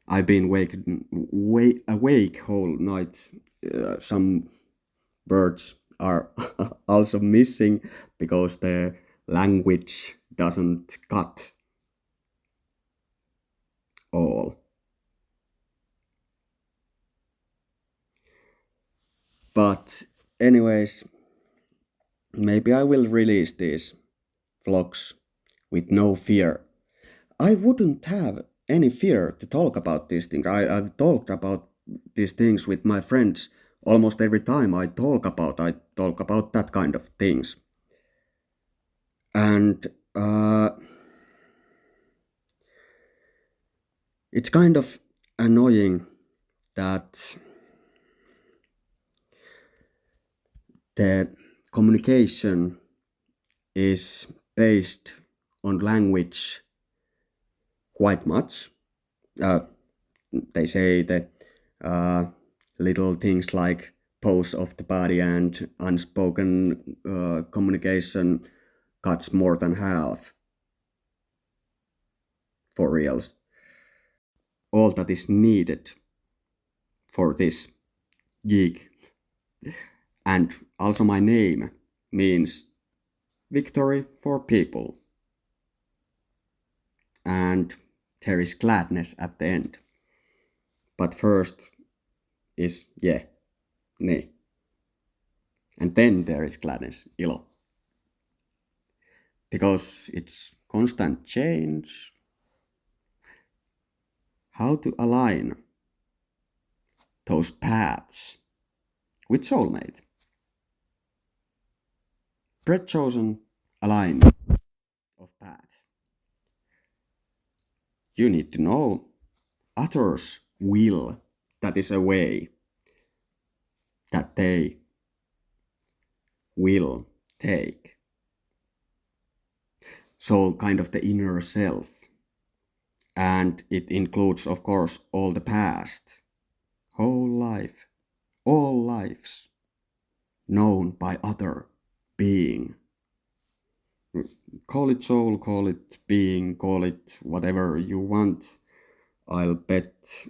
I've been awake whole night. Some words are also missing because the language doesn't cut all. But anyways, maybe I will release these vlogs with no fear. I wouldn't have any fear to talk about these things. I've talked about these things with my friends almost every time I talk about that kind of things. And it's kind of annoying that the communication is based on language quite much. They say that little things like pose of the body and unspoken communication cuts more than half. For reals. All that is needed for this gig. And also my name means victory for people. And there is gladness at the end. But first is ne. And then there is gladness, ilo. Because it's constant change. How to align those paths with soulmate. Chosen alignment of paths. You need to know others' will. That is a way that they will take. So kind of the inner self. And it includes, of course, all the past, whole life, all lives, known by other being. Call it soul, call it being, call it whatever you want. I'll bet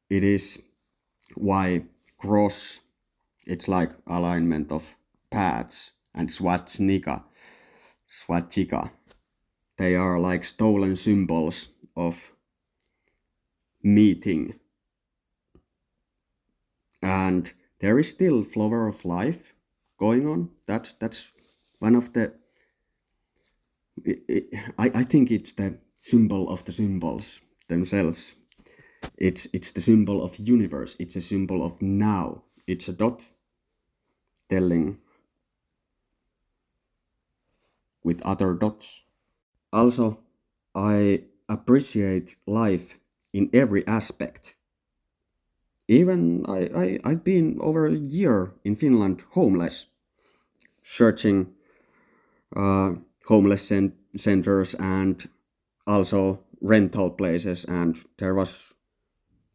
it is why cross, it's like alignment of paths, and swastika, they are like stolen symbols of meeting. And there is still flower of life going on. That's one of the I think it's the symbol of the symbols themselves. It's the symbol of universe. It's a symbol of now. It's a dot telling with other dots. Also, I appreciate life in every aspect. Even I've been over a year in Finland homeless, searching homeless centers and also rental places, and there was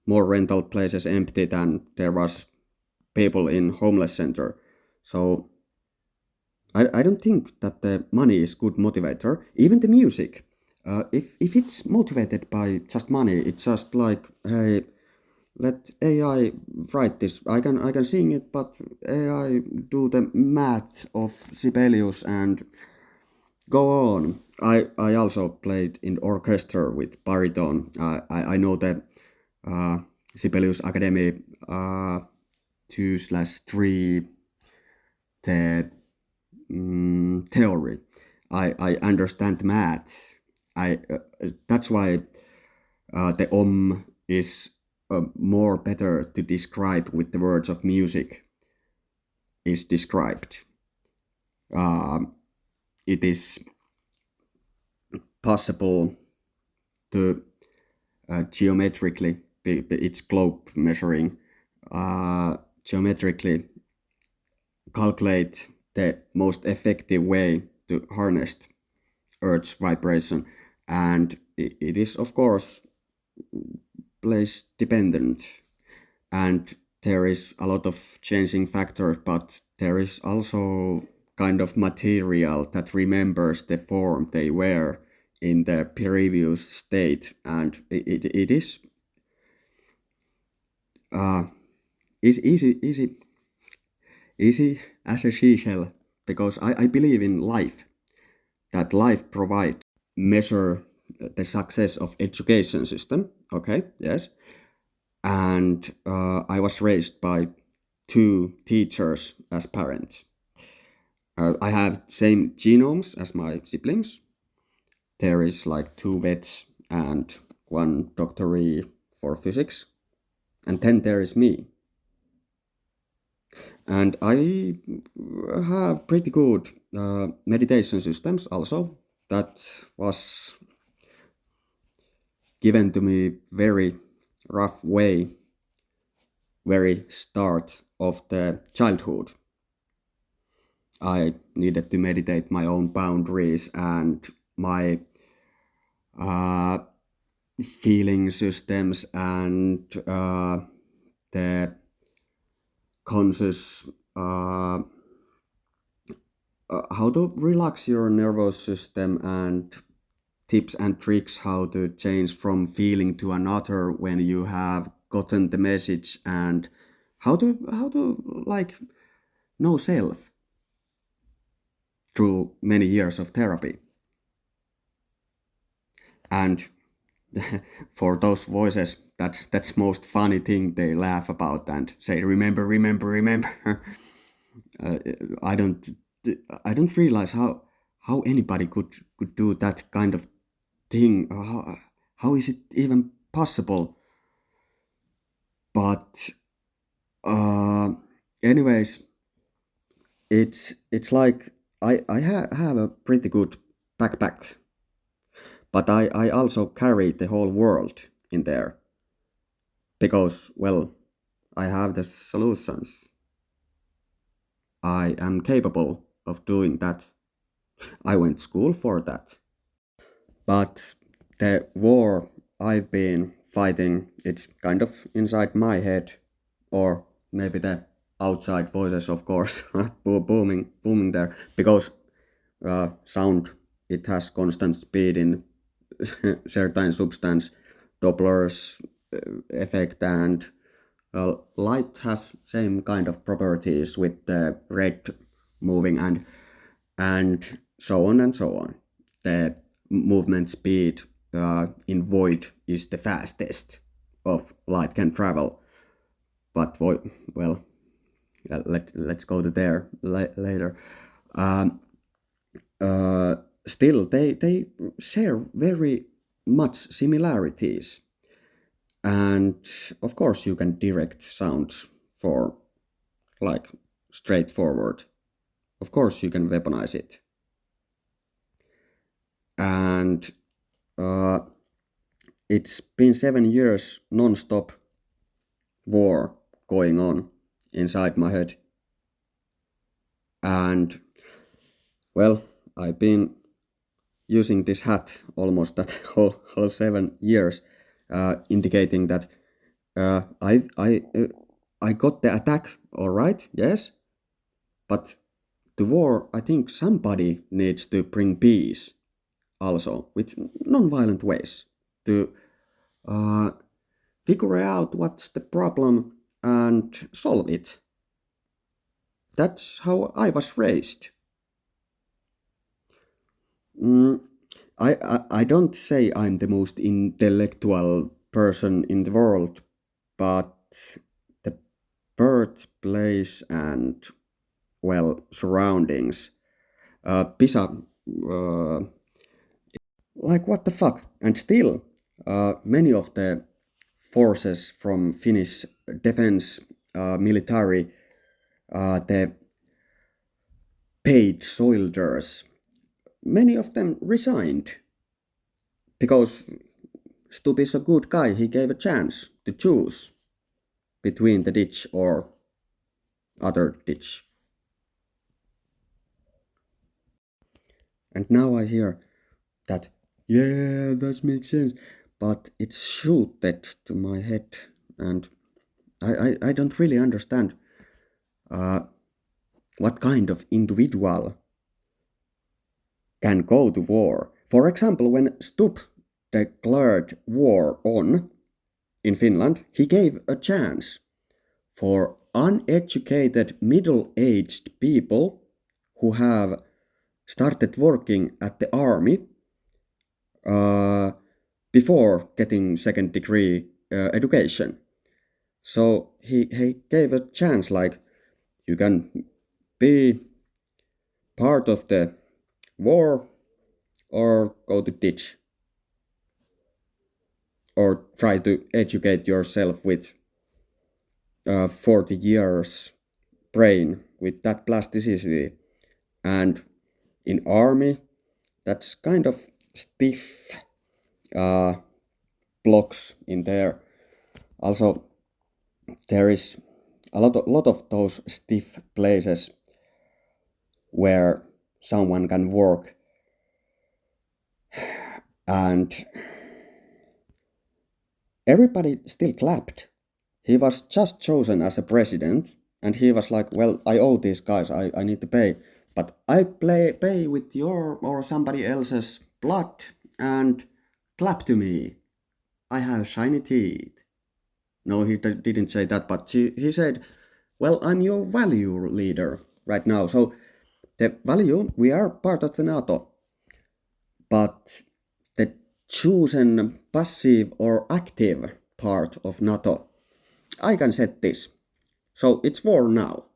more rental places empty than there was people in homeless center. So I don't think that the money is good motivator. Even the music. If it's motivated by just money, it's just like, hey, let AI write this. I can sing it, but AI do the math of Sibelius and go on. I also played in orchestra with baritone. I know the uh, Sibelius Academy 2/3 the theory. I understand math. That's why the is more better to describe with the words of music is described. It is possible to geometrically, it's globe measuring, geometrically calculate the most effective way to harness Earth's vibration, and it is of course place dependent, and there is a lot of changing factors, but there is also kind of material that remembers the form they were in the previous state, and it is easy as a seashell, because I believe in life, that life provides measure the success of education system. Okay, yes. And I was raised by two teachers as parents. I have same genomes as my siblings. There is like two vets and one doctorate for physics, and then there is me. And I have pretty good meditation systems also. That was given to me very rough way, very start of the childhood. I needed to meditate my own boundaries and my feeling systems and the conscious how to relax your nervous system, and tips and tricks how to change from feeling to another when you have gotten the message, and how to like know self through many years of therapy. And for those voices, that's most funny thing they laugh about and say, remember, remember, remember. uh, I don't I don't realize how anybody could do that kind of thing. How is it even possible? But anyways, it's like I have a pretty good backpack, but I also carry the whole world in there, because, well, I have the solutions. I am capable of doing that. I went to school for that. But the war I've been fighting, it's kind of inside my head, or maybe the outside voices, of course, booming there, because sound, it has constant speed in certain substance, Doppler's effect, and light has same kind of properties with the red moving, and so on and so on. The movement speed in void is the fastest of light can travel, but well, let's go to there later. Um, Still, they share very much similarities, and of course you can direct sounds for like straightforward. Of course you can weaponize it, and it's been 7 years non-stop war going on inside my head, and well, I've been using this hat almost that whole 7 years, indicating that I got the attack, all right, yes, but the war, I think somebody needs to bring peace. also with non-violent ways to figure out what's the problem and solve it. That's how I was raised. I don't say I'm the most intellectual person in the world, but the birthplace and, well, surroundings. Pisa, like what the fuck? And still, many of the forces from Finnish defense military, the paid soldiers, many of them resigned because Stubb is a good guy. He gave a chance to choose between the ditch or other ditch. And now I hear that, yeah, that makes sense, but it's shooted to my head, and I don't really understand what kind of individual can go to war. For example, when Stubb declared war in Finland, he gave a chance for uneducated middle-aged people who have started working at the army before getting second degree education. So he gave a chance, like, you can be part of the war or go to ditch or try to educate yourself with 40 years brain with that plasticity. And in army, that's kind of stiff blocks in there. Also, there is a lot of those stiff places where someone can work, and everybody still clapped. He was just chosen as a president, and he was like, well, I owe these guys, I need to pay, but I pay with your or somebody else's blood, and clap to me. I have shiny teeth. No, he didn't say that, but he said, well, I'm your value leader right now. So the value, we are part of the NATO, but the chosen passive or active part of NATO, I can set this. So it's war now.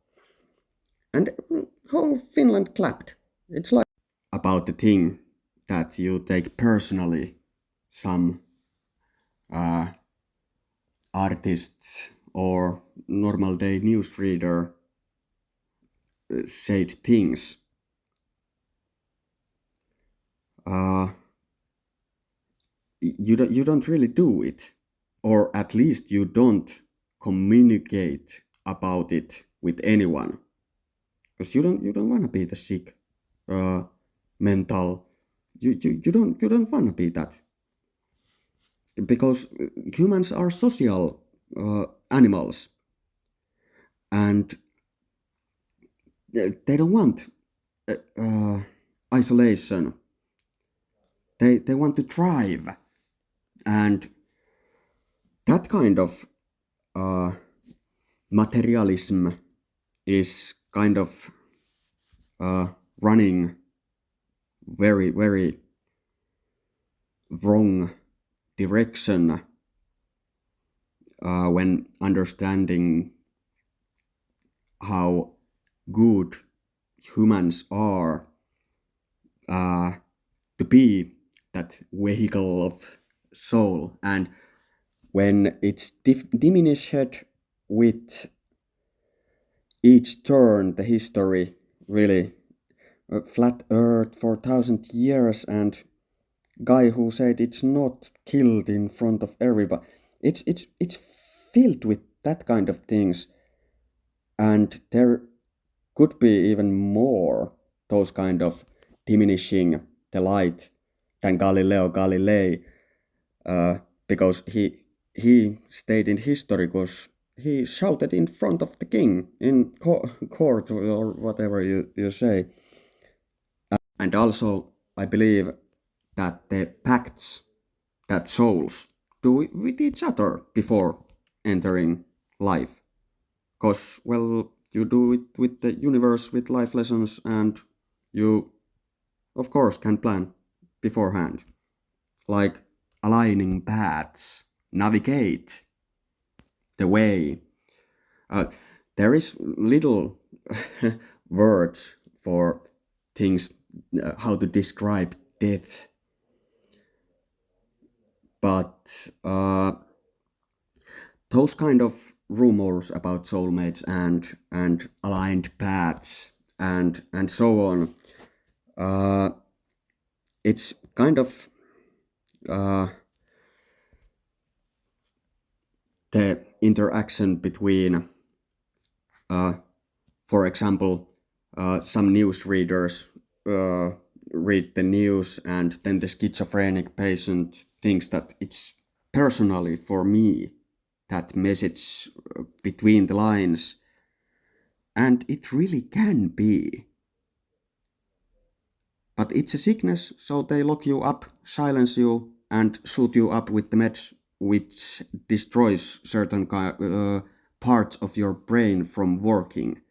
And whole Finland clapped. It's like about the thing that you take personally, some artists or normal day newsreader said things. You don't really do it, or at least you don't communicate about it with anyone, because you don't want to be the sick, mental. You don't want to be that, because humans are social animals, and they don't want isolation. They want to thrive, and that kind of materialism is kind of running very, very wrong direction when understanding how good humans are to be that vehicle of soul, and when it's diminished with each turn, the history really flat earth for 1,000 years, and guy who said it's not killed in front of everybody. It's filled with that kind of things, and there could be even more those kind of diminishing the light than Galileo Galilei, because he stayed in history because he shouted in front of the king in court or whatever you say. And also, I believe that the pacts that souls do with each other before entering life. Because, well, you do it with the universe with life lessons, and you, of course, can plan beforehand. Like aligning paths, navigate the way. There is little words for things, how to describe death. But those kind of rumors about soulmates and aligned paths and so on, it's kind of the interaction between, for example, some news readers read the news, and then the schizophrenic patient thinks that it's personally for me, that message between the lines, and it really can be. But it's a sickness, so they lock you up, silence you, and shoot you up with the meds, which destroys certain parts of your brain from working.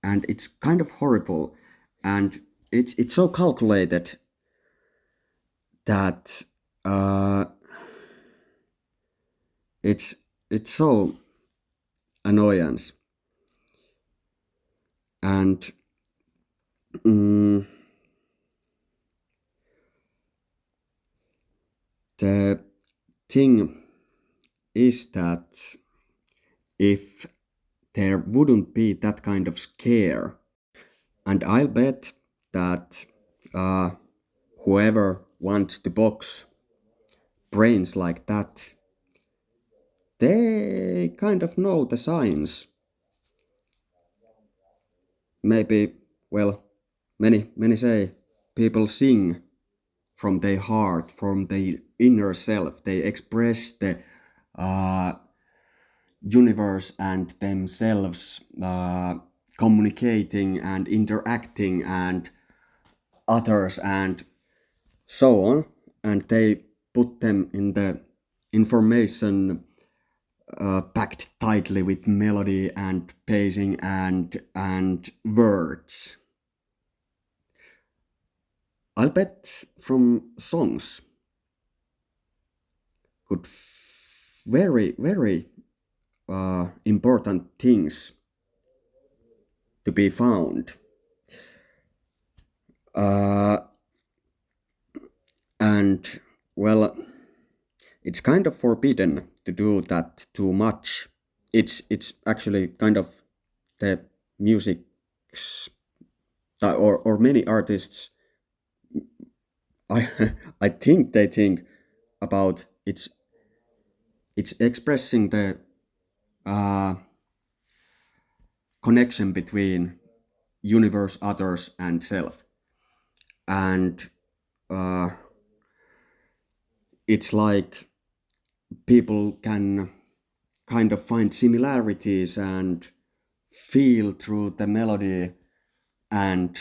And it's kind of horrible, and it's so calculated that it's so annoyance. And the thing is that if there wouldn't be that kind of scare, and I'll bet that whoever wants to box brains like that, they kind of know the signs. Maybe, well, many say people sing from their heart, from their inner self. They express the universe and themselves, communicating and interacting and others and so on, and they put them in the information packed tightly with melody and pacing and words. I'll bet from songs could very important things to be found. And well, it's kind of forbidden to do that too much. It's actually kind of the music, or many artists, I think they think about it's expressing the connection between universe, others, and self. And it's like people can kind of find similarities and feel through the melody and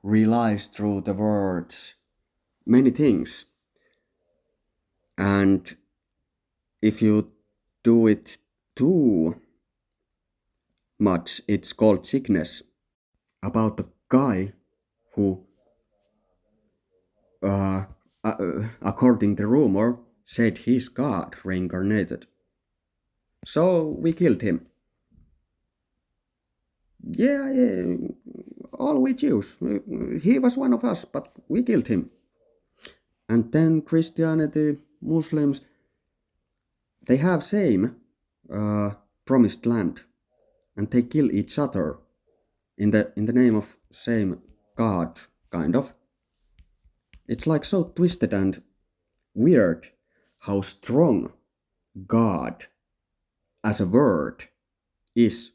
realize through the words many things. And if you do it too much, it's called sickness. About the guy who, according to rumor, said he's God reincarnated. So we killed him. Yeah, all we Jews. He was one of us, but we killed him. And then Christianity, Muslims, they have same promised land, and they kill each other in the name of same God, kind of. It's like so twisted and weird how strong God as a word is,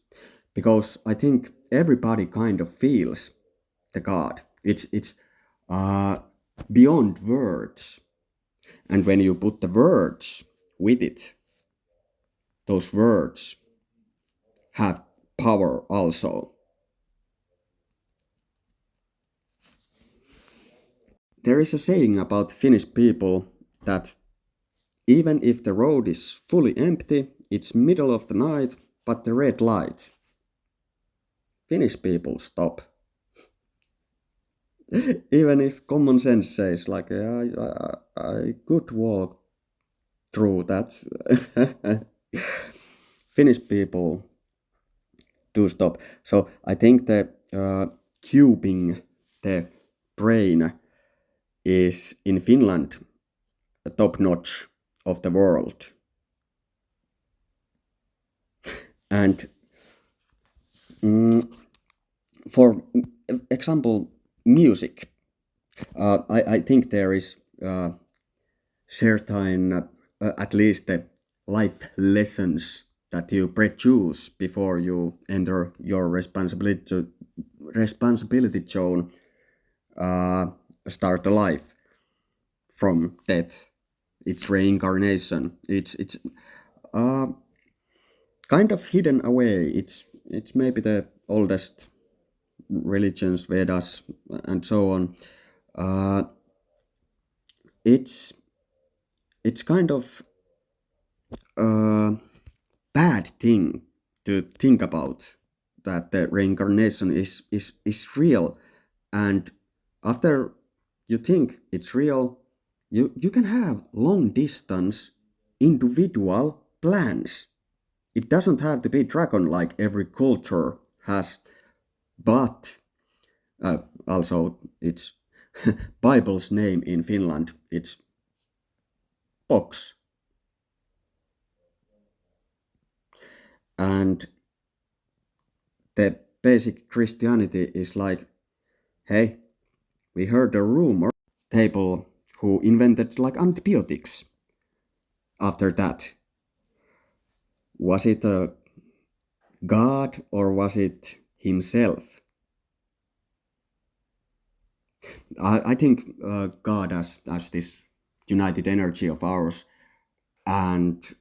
because I think everybody kind of feels the God. It's beyond words, and when you put the words with it, those words have power also. there is a saying about Finnish people that even if the road is fully empty, it's middle of the night, but the red light. Finnish people stop. Even if common sense says like I could walk through that. Finnish people do stop. So I think that cubing the brain is in Finland a top notch of the world. And for example, music. I think there is certain, at least the life lessons that you produce before you enter your responsibility zone, start a life from death. It's reincarnation. It's kind of hidden away. It's maybe the oldest religions, Vedas, and so on. It's kind of a bad thing to think about, that the reincarnation is real, and after you think it's real, you can have long distance individual plans. It doesn't have to be dragon like every culture has, but also it's Bible's name in Finland, it's box. And the basic Christianity is like, hey, we heard a rumor, people who invented like antibiotics. After that, was it a God or was it himself? I think God as this united energy of ours, and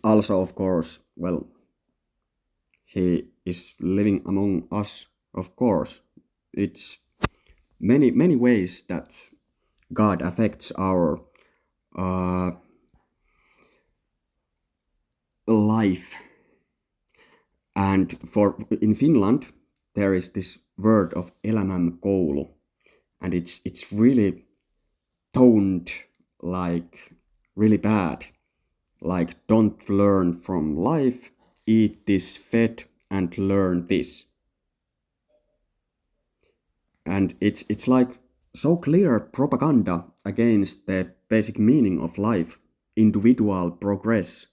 also of course, well, he is living among us, of course. It's many ways that God affects our life. And in Finland there is this word of elämänkoulu, and it's really toned like really bad, like don't learn from life, eat this fed and learn this. And it's like so clear propaganda against the basic meaning of life, individual progress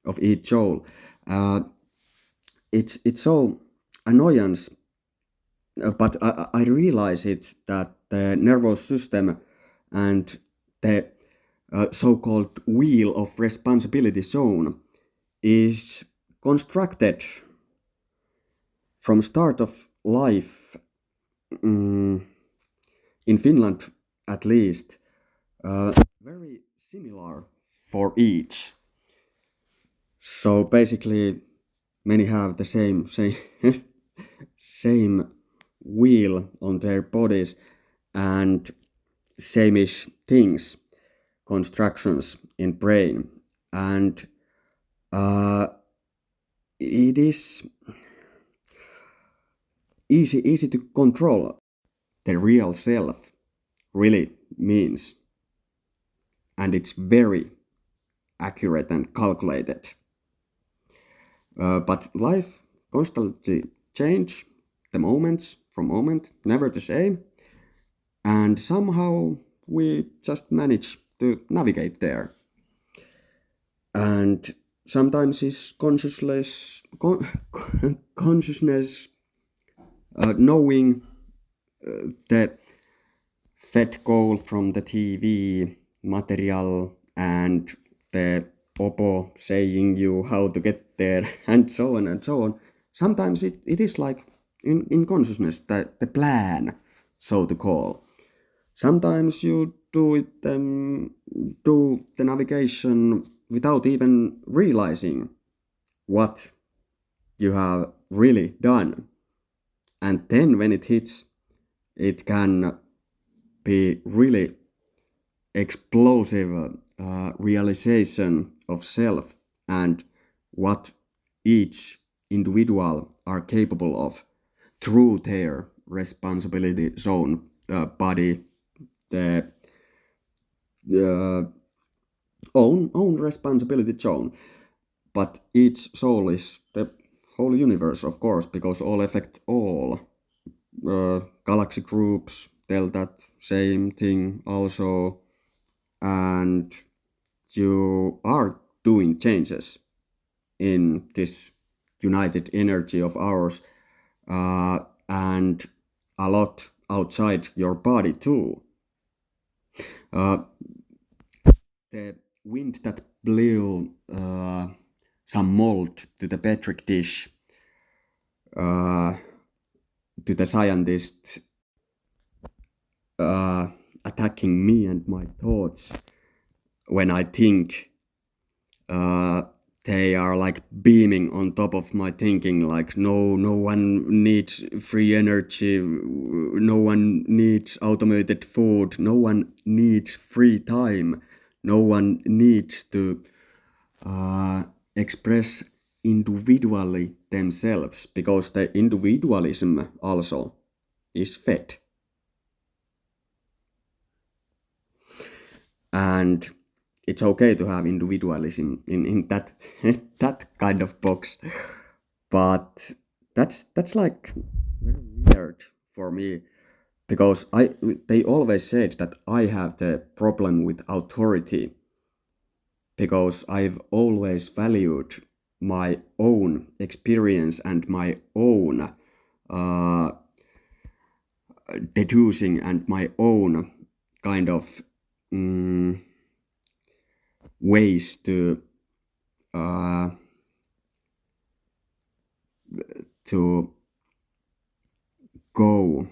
of each soul. It's so annoyance, but I realize it, that the nervous system and the so-called wheel of responsibility zone is constructed from start of life, in Finland at least, very similar for each. So basically many have the same same wheel on their bodies and same-ish things, constructions in brain, and it is easy to control the real self really means, and it's very accurate and calculated. But life constantly change, the moments from moment, never the same, and somehow we just manage to navigate there. And sometimes is consciousness knowing the fed goal from the TV material and the Oppo saying you how to get there, and so on and so on. Sometimes it is like in consciousness, the plan, so to call. Sometimes you do the navigation without even realizing what you have really done. And then when it hits, it can be really explosive realization of self and what each individual are capable of through their responsibility zone body, the own responsibility zone. But each soul is the whole universe, of course, because all affect all. Galaxy groups tell that same thing also, and you are doing changes in this united energy of ours, and a lot outside your body too. The wind that blew some mold to the Petri dish, to the scientist attacking me and my thoughts when I think, they are like beaming on top of my thinking, like no one needs free energy, no one needs automated food, no one needs free time, no one needs to express individually themselves, because the individualism also is fed. And it's okay to have individualism in that that kind of box, but that's like very weird for me, because they always said that I have the problem with authority, because I've always valued my own experience and my own deducing and my own kind of ways to go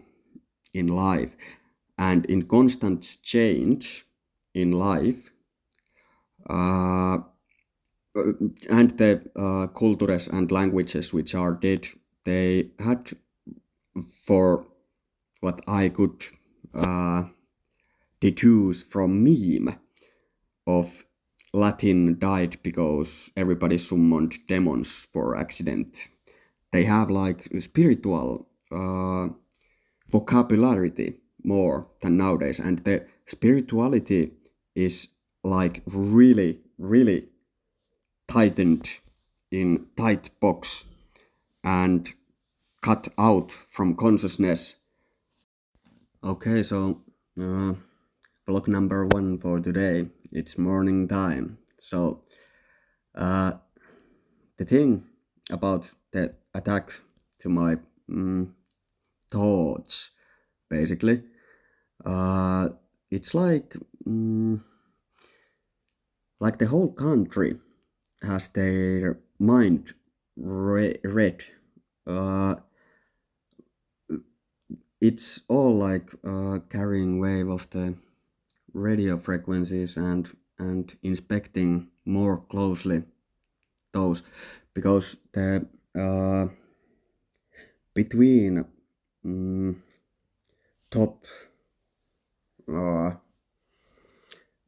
in life, and in constant change in life, and the cultures and languages which are dead, they had, for what I could deduce from meme of Latin died because everybody summoned demons for accident. They have like spiritual vocabulary more than nowadays, and the spirituality is like really tightened in tight box and cut out from consciousness. Okay, so vlog number 1 for today. It's morning time. So the thing about the attack to my thoughts, basically, it's like the whole country has their mind read. It's all like carrying wave of the radio frequencies and inspecting more closely those, because the between top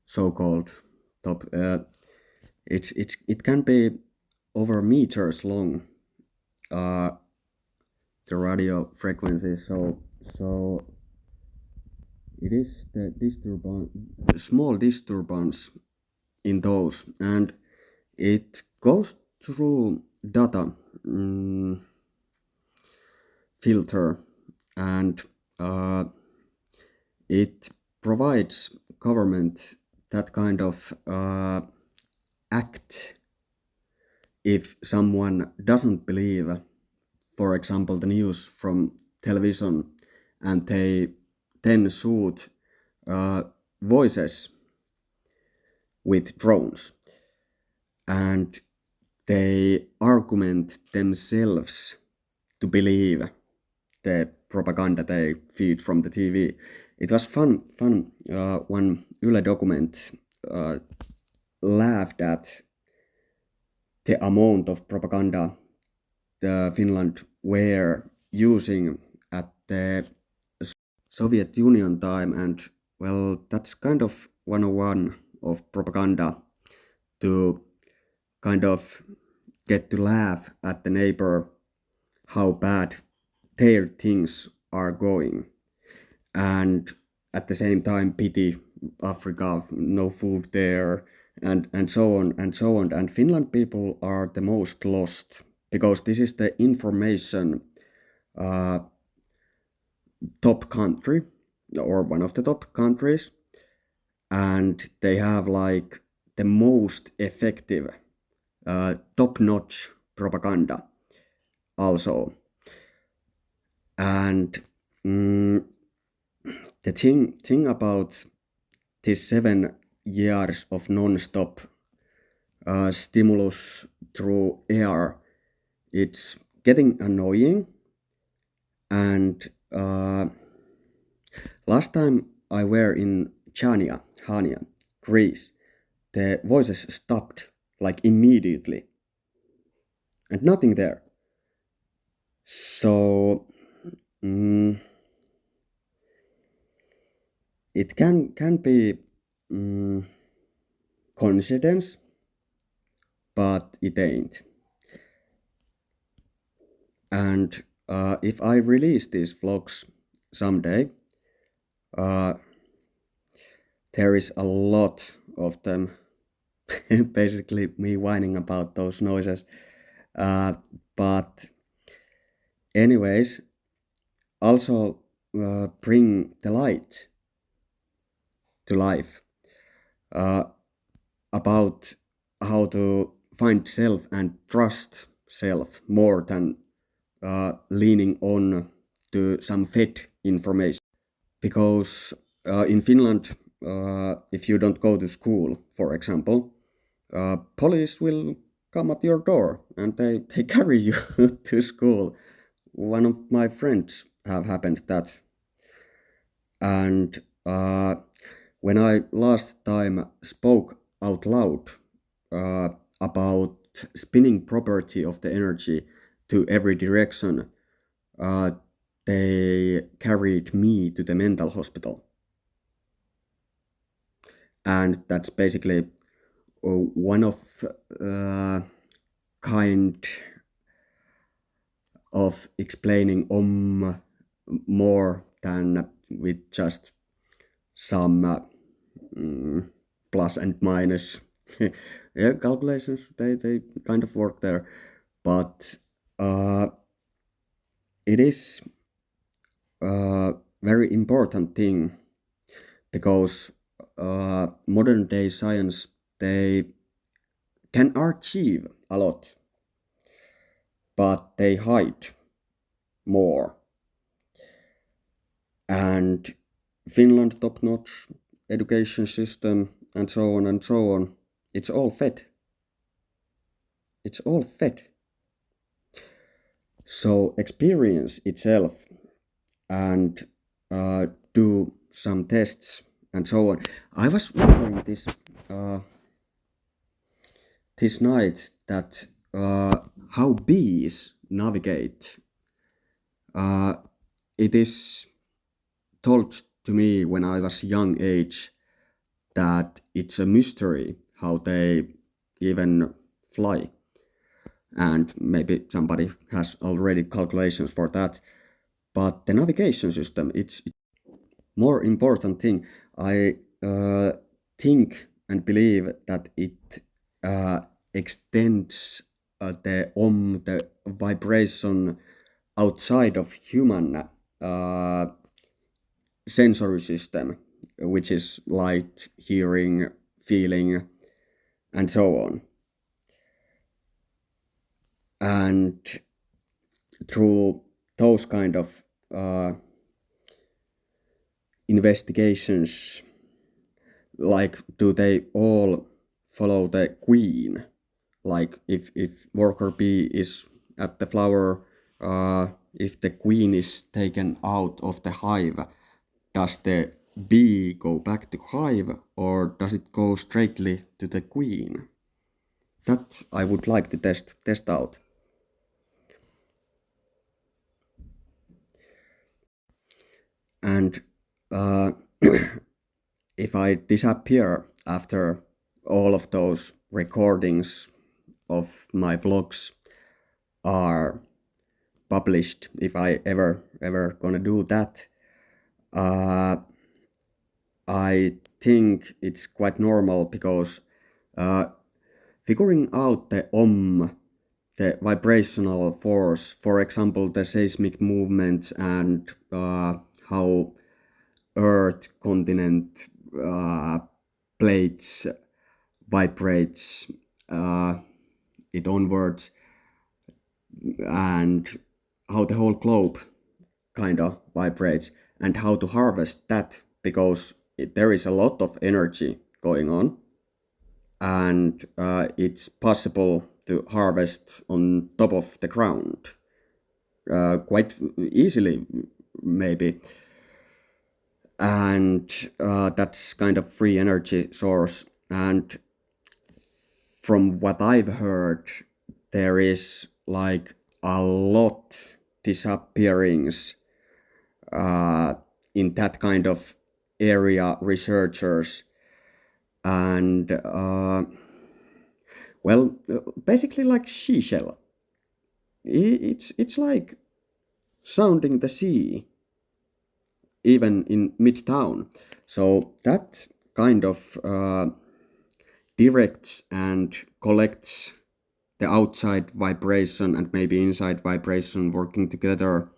so-called top, it can be over meters long, the radio frequency, so it is the small disturbance in those, and it goes through data filter, and it provides government that kind of act if someone doesn't believe, for example, the news from television, and they then shoot voices with drones, and they argument themselves to believe the propaganda they feed from the TV. It was fun when Yle document laughed at the amount of propaganda the Finland were using at the Soviet Union time, and well, that's kind of 101 of propaganda, to kind of get to laugh at the neighbor how bad their things are going, and at the same time pity Africa, no food there, and so on and so on. And Finland people are the most lost because this is the information top country, or one of the top countries, and they have like the most effective top-notch propaganda also. And the thing about these 7 years of non-stop stimulus through air, it's getting annoying. And last time I were in Chania, Greece, the voices stopped like immediately, and nothing there. So it can be coincidence, but it ain't. And if I release these vlogs someday, there is a lot of them, basically me whining about those noises. But anyways, also bring the light to life about how to find self and trust self more than leaning on to some fed information. Because in Finland, if you don't go to school, for example, police will come at your door and they carry you to school. One of my friends have happened that. And when I last time spoke out loud about spinning property of the energy to every direction, they carried me to the mental hospital. And that's basically one of kind of explaining more than with just some plus and minus yeah, calculations. They kind of work there, but it is a very important thing, because modern day science, they can achieve a lot, but they hide more. And Finland top-notch education system and so on and so on, it's all fed. It's all fed. So experience itself and do some tests and so on. I was wondering this night that how bees navigate. It is told to me when I was young age that it's a mystery how they even fly. And maybe somebody has already calculations for that. But the navigation system, it's more important thing. I think and believe that it extends the vibration outside of human sensory system, which is light, hearing, feeling, and so on. And through those kind of investigations, like, do they all follow the queen? Like, if worker bee is at the flower, if the queen is taken out of the hive, does the bee go back to hive, or does it go straightly to the queen? That I would like to test out. And if I disappear after all of those recordings of my vlogs are published, if I ever gonna do that, I think it's quite normal, because figuring out the the vibrational force, for example, the seismic movements and how Earth continent plates vibrates it onwards, and how the whole globe kind of vibrates, and how to harvest that, because there is a lot of energy going on, and it's possible to harvest on top of the ground quite easily, maybe. And that's kind of free energy source. And from what I've heard, there is like a lot disappearings in that kind of area, researchers. And well, basically like seashell. It's like sounding the sea, even in midtown. So that kind of directs and collects the outside vibration and maybe inside vibration working together.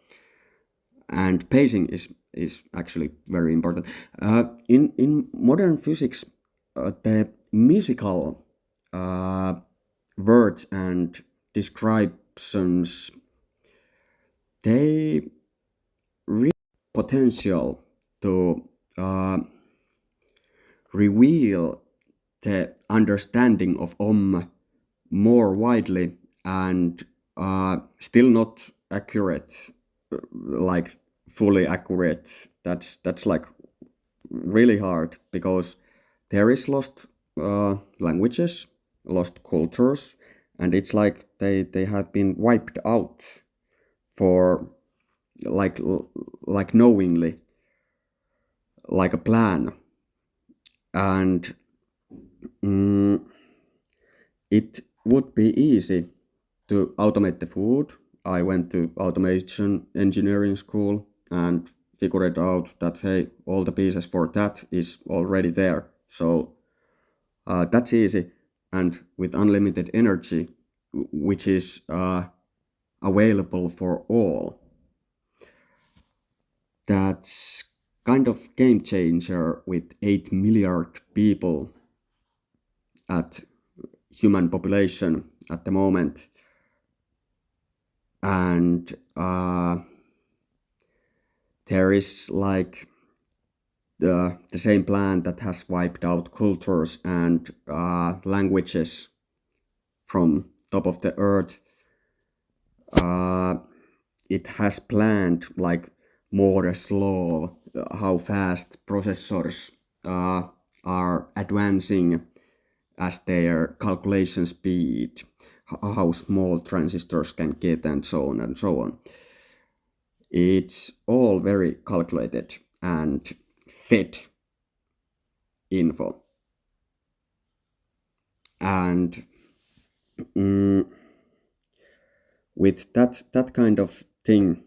And pacing is actually very important. In modern physics, the musical words and descriptions, they really potential to reveal the understanding of more widely, and still not accurate, like fully accurate. That's like really hard, because there is lost languages, lost cultures, and it's like they have been wiped out for like knowingly, like a plan. And it would be easy to automate the food. I went to automation engineering school and figured out that, hey, all the pieces for that is already there. So that's easy. And with unlimited energy, which is available for all, that's kind of game changer with 8 milliard people at human population at the moment. And there is like the same plan that has wiped out cultures and languages from top of the earth. It has planned like Moore's law, how fast processors are advancing as their calculation speed, how small transistors can get, and so on and so on. It's all very calculated and fed info. And with that kind of thing,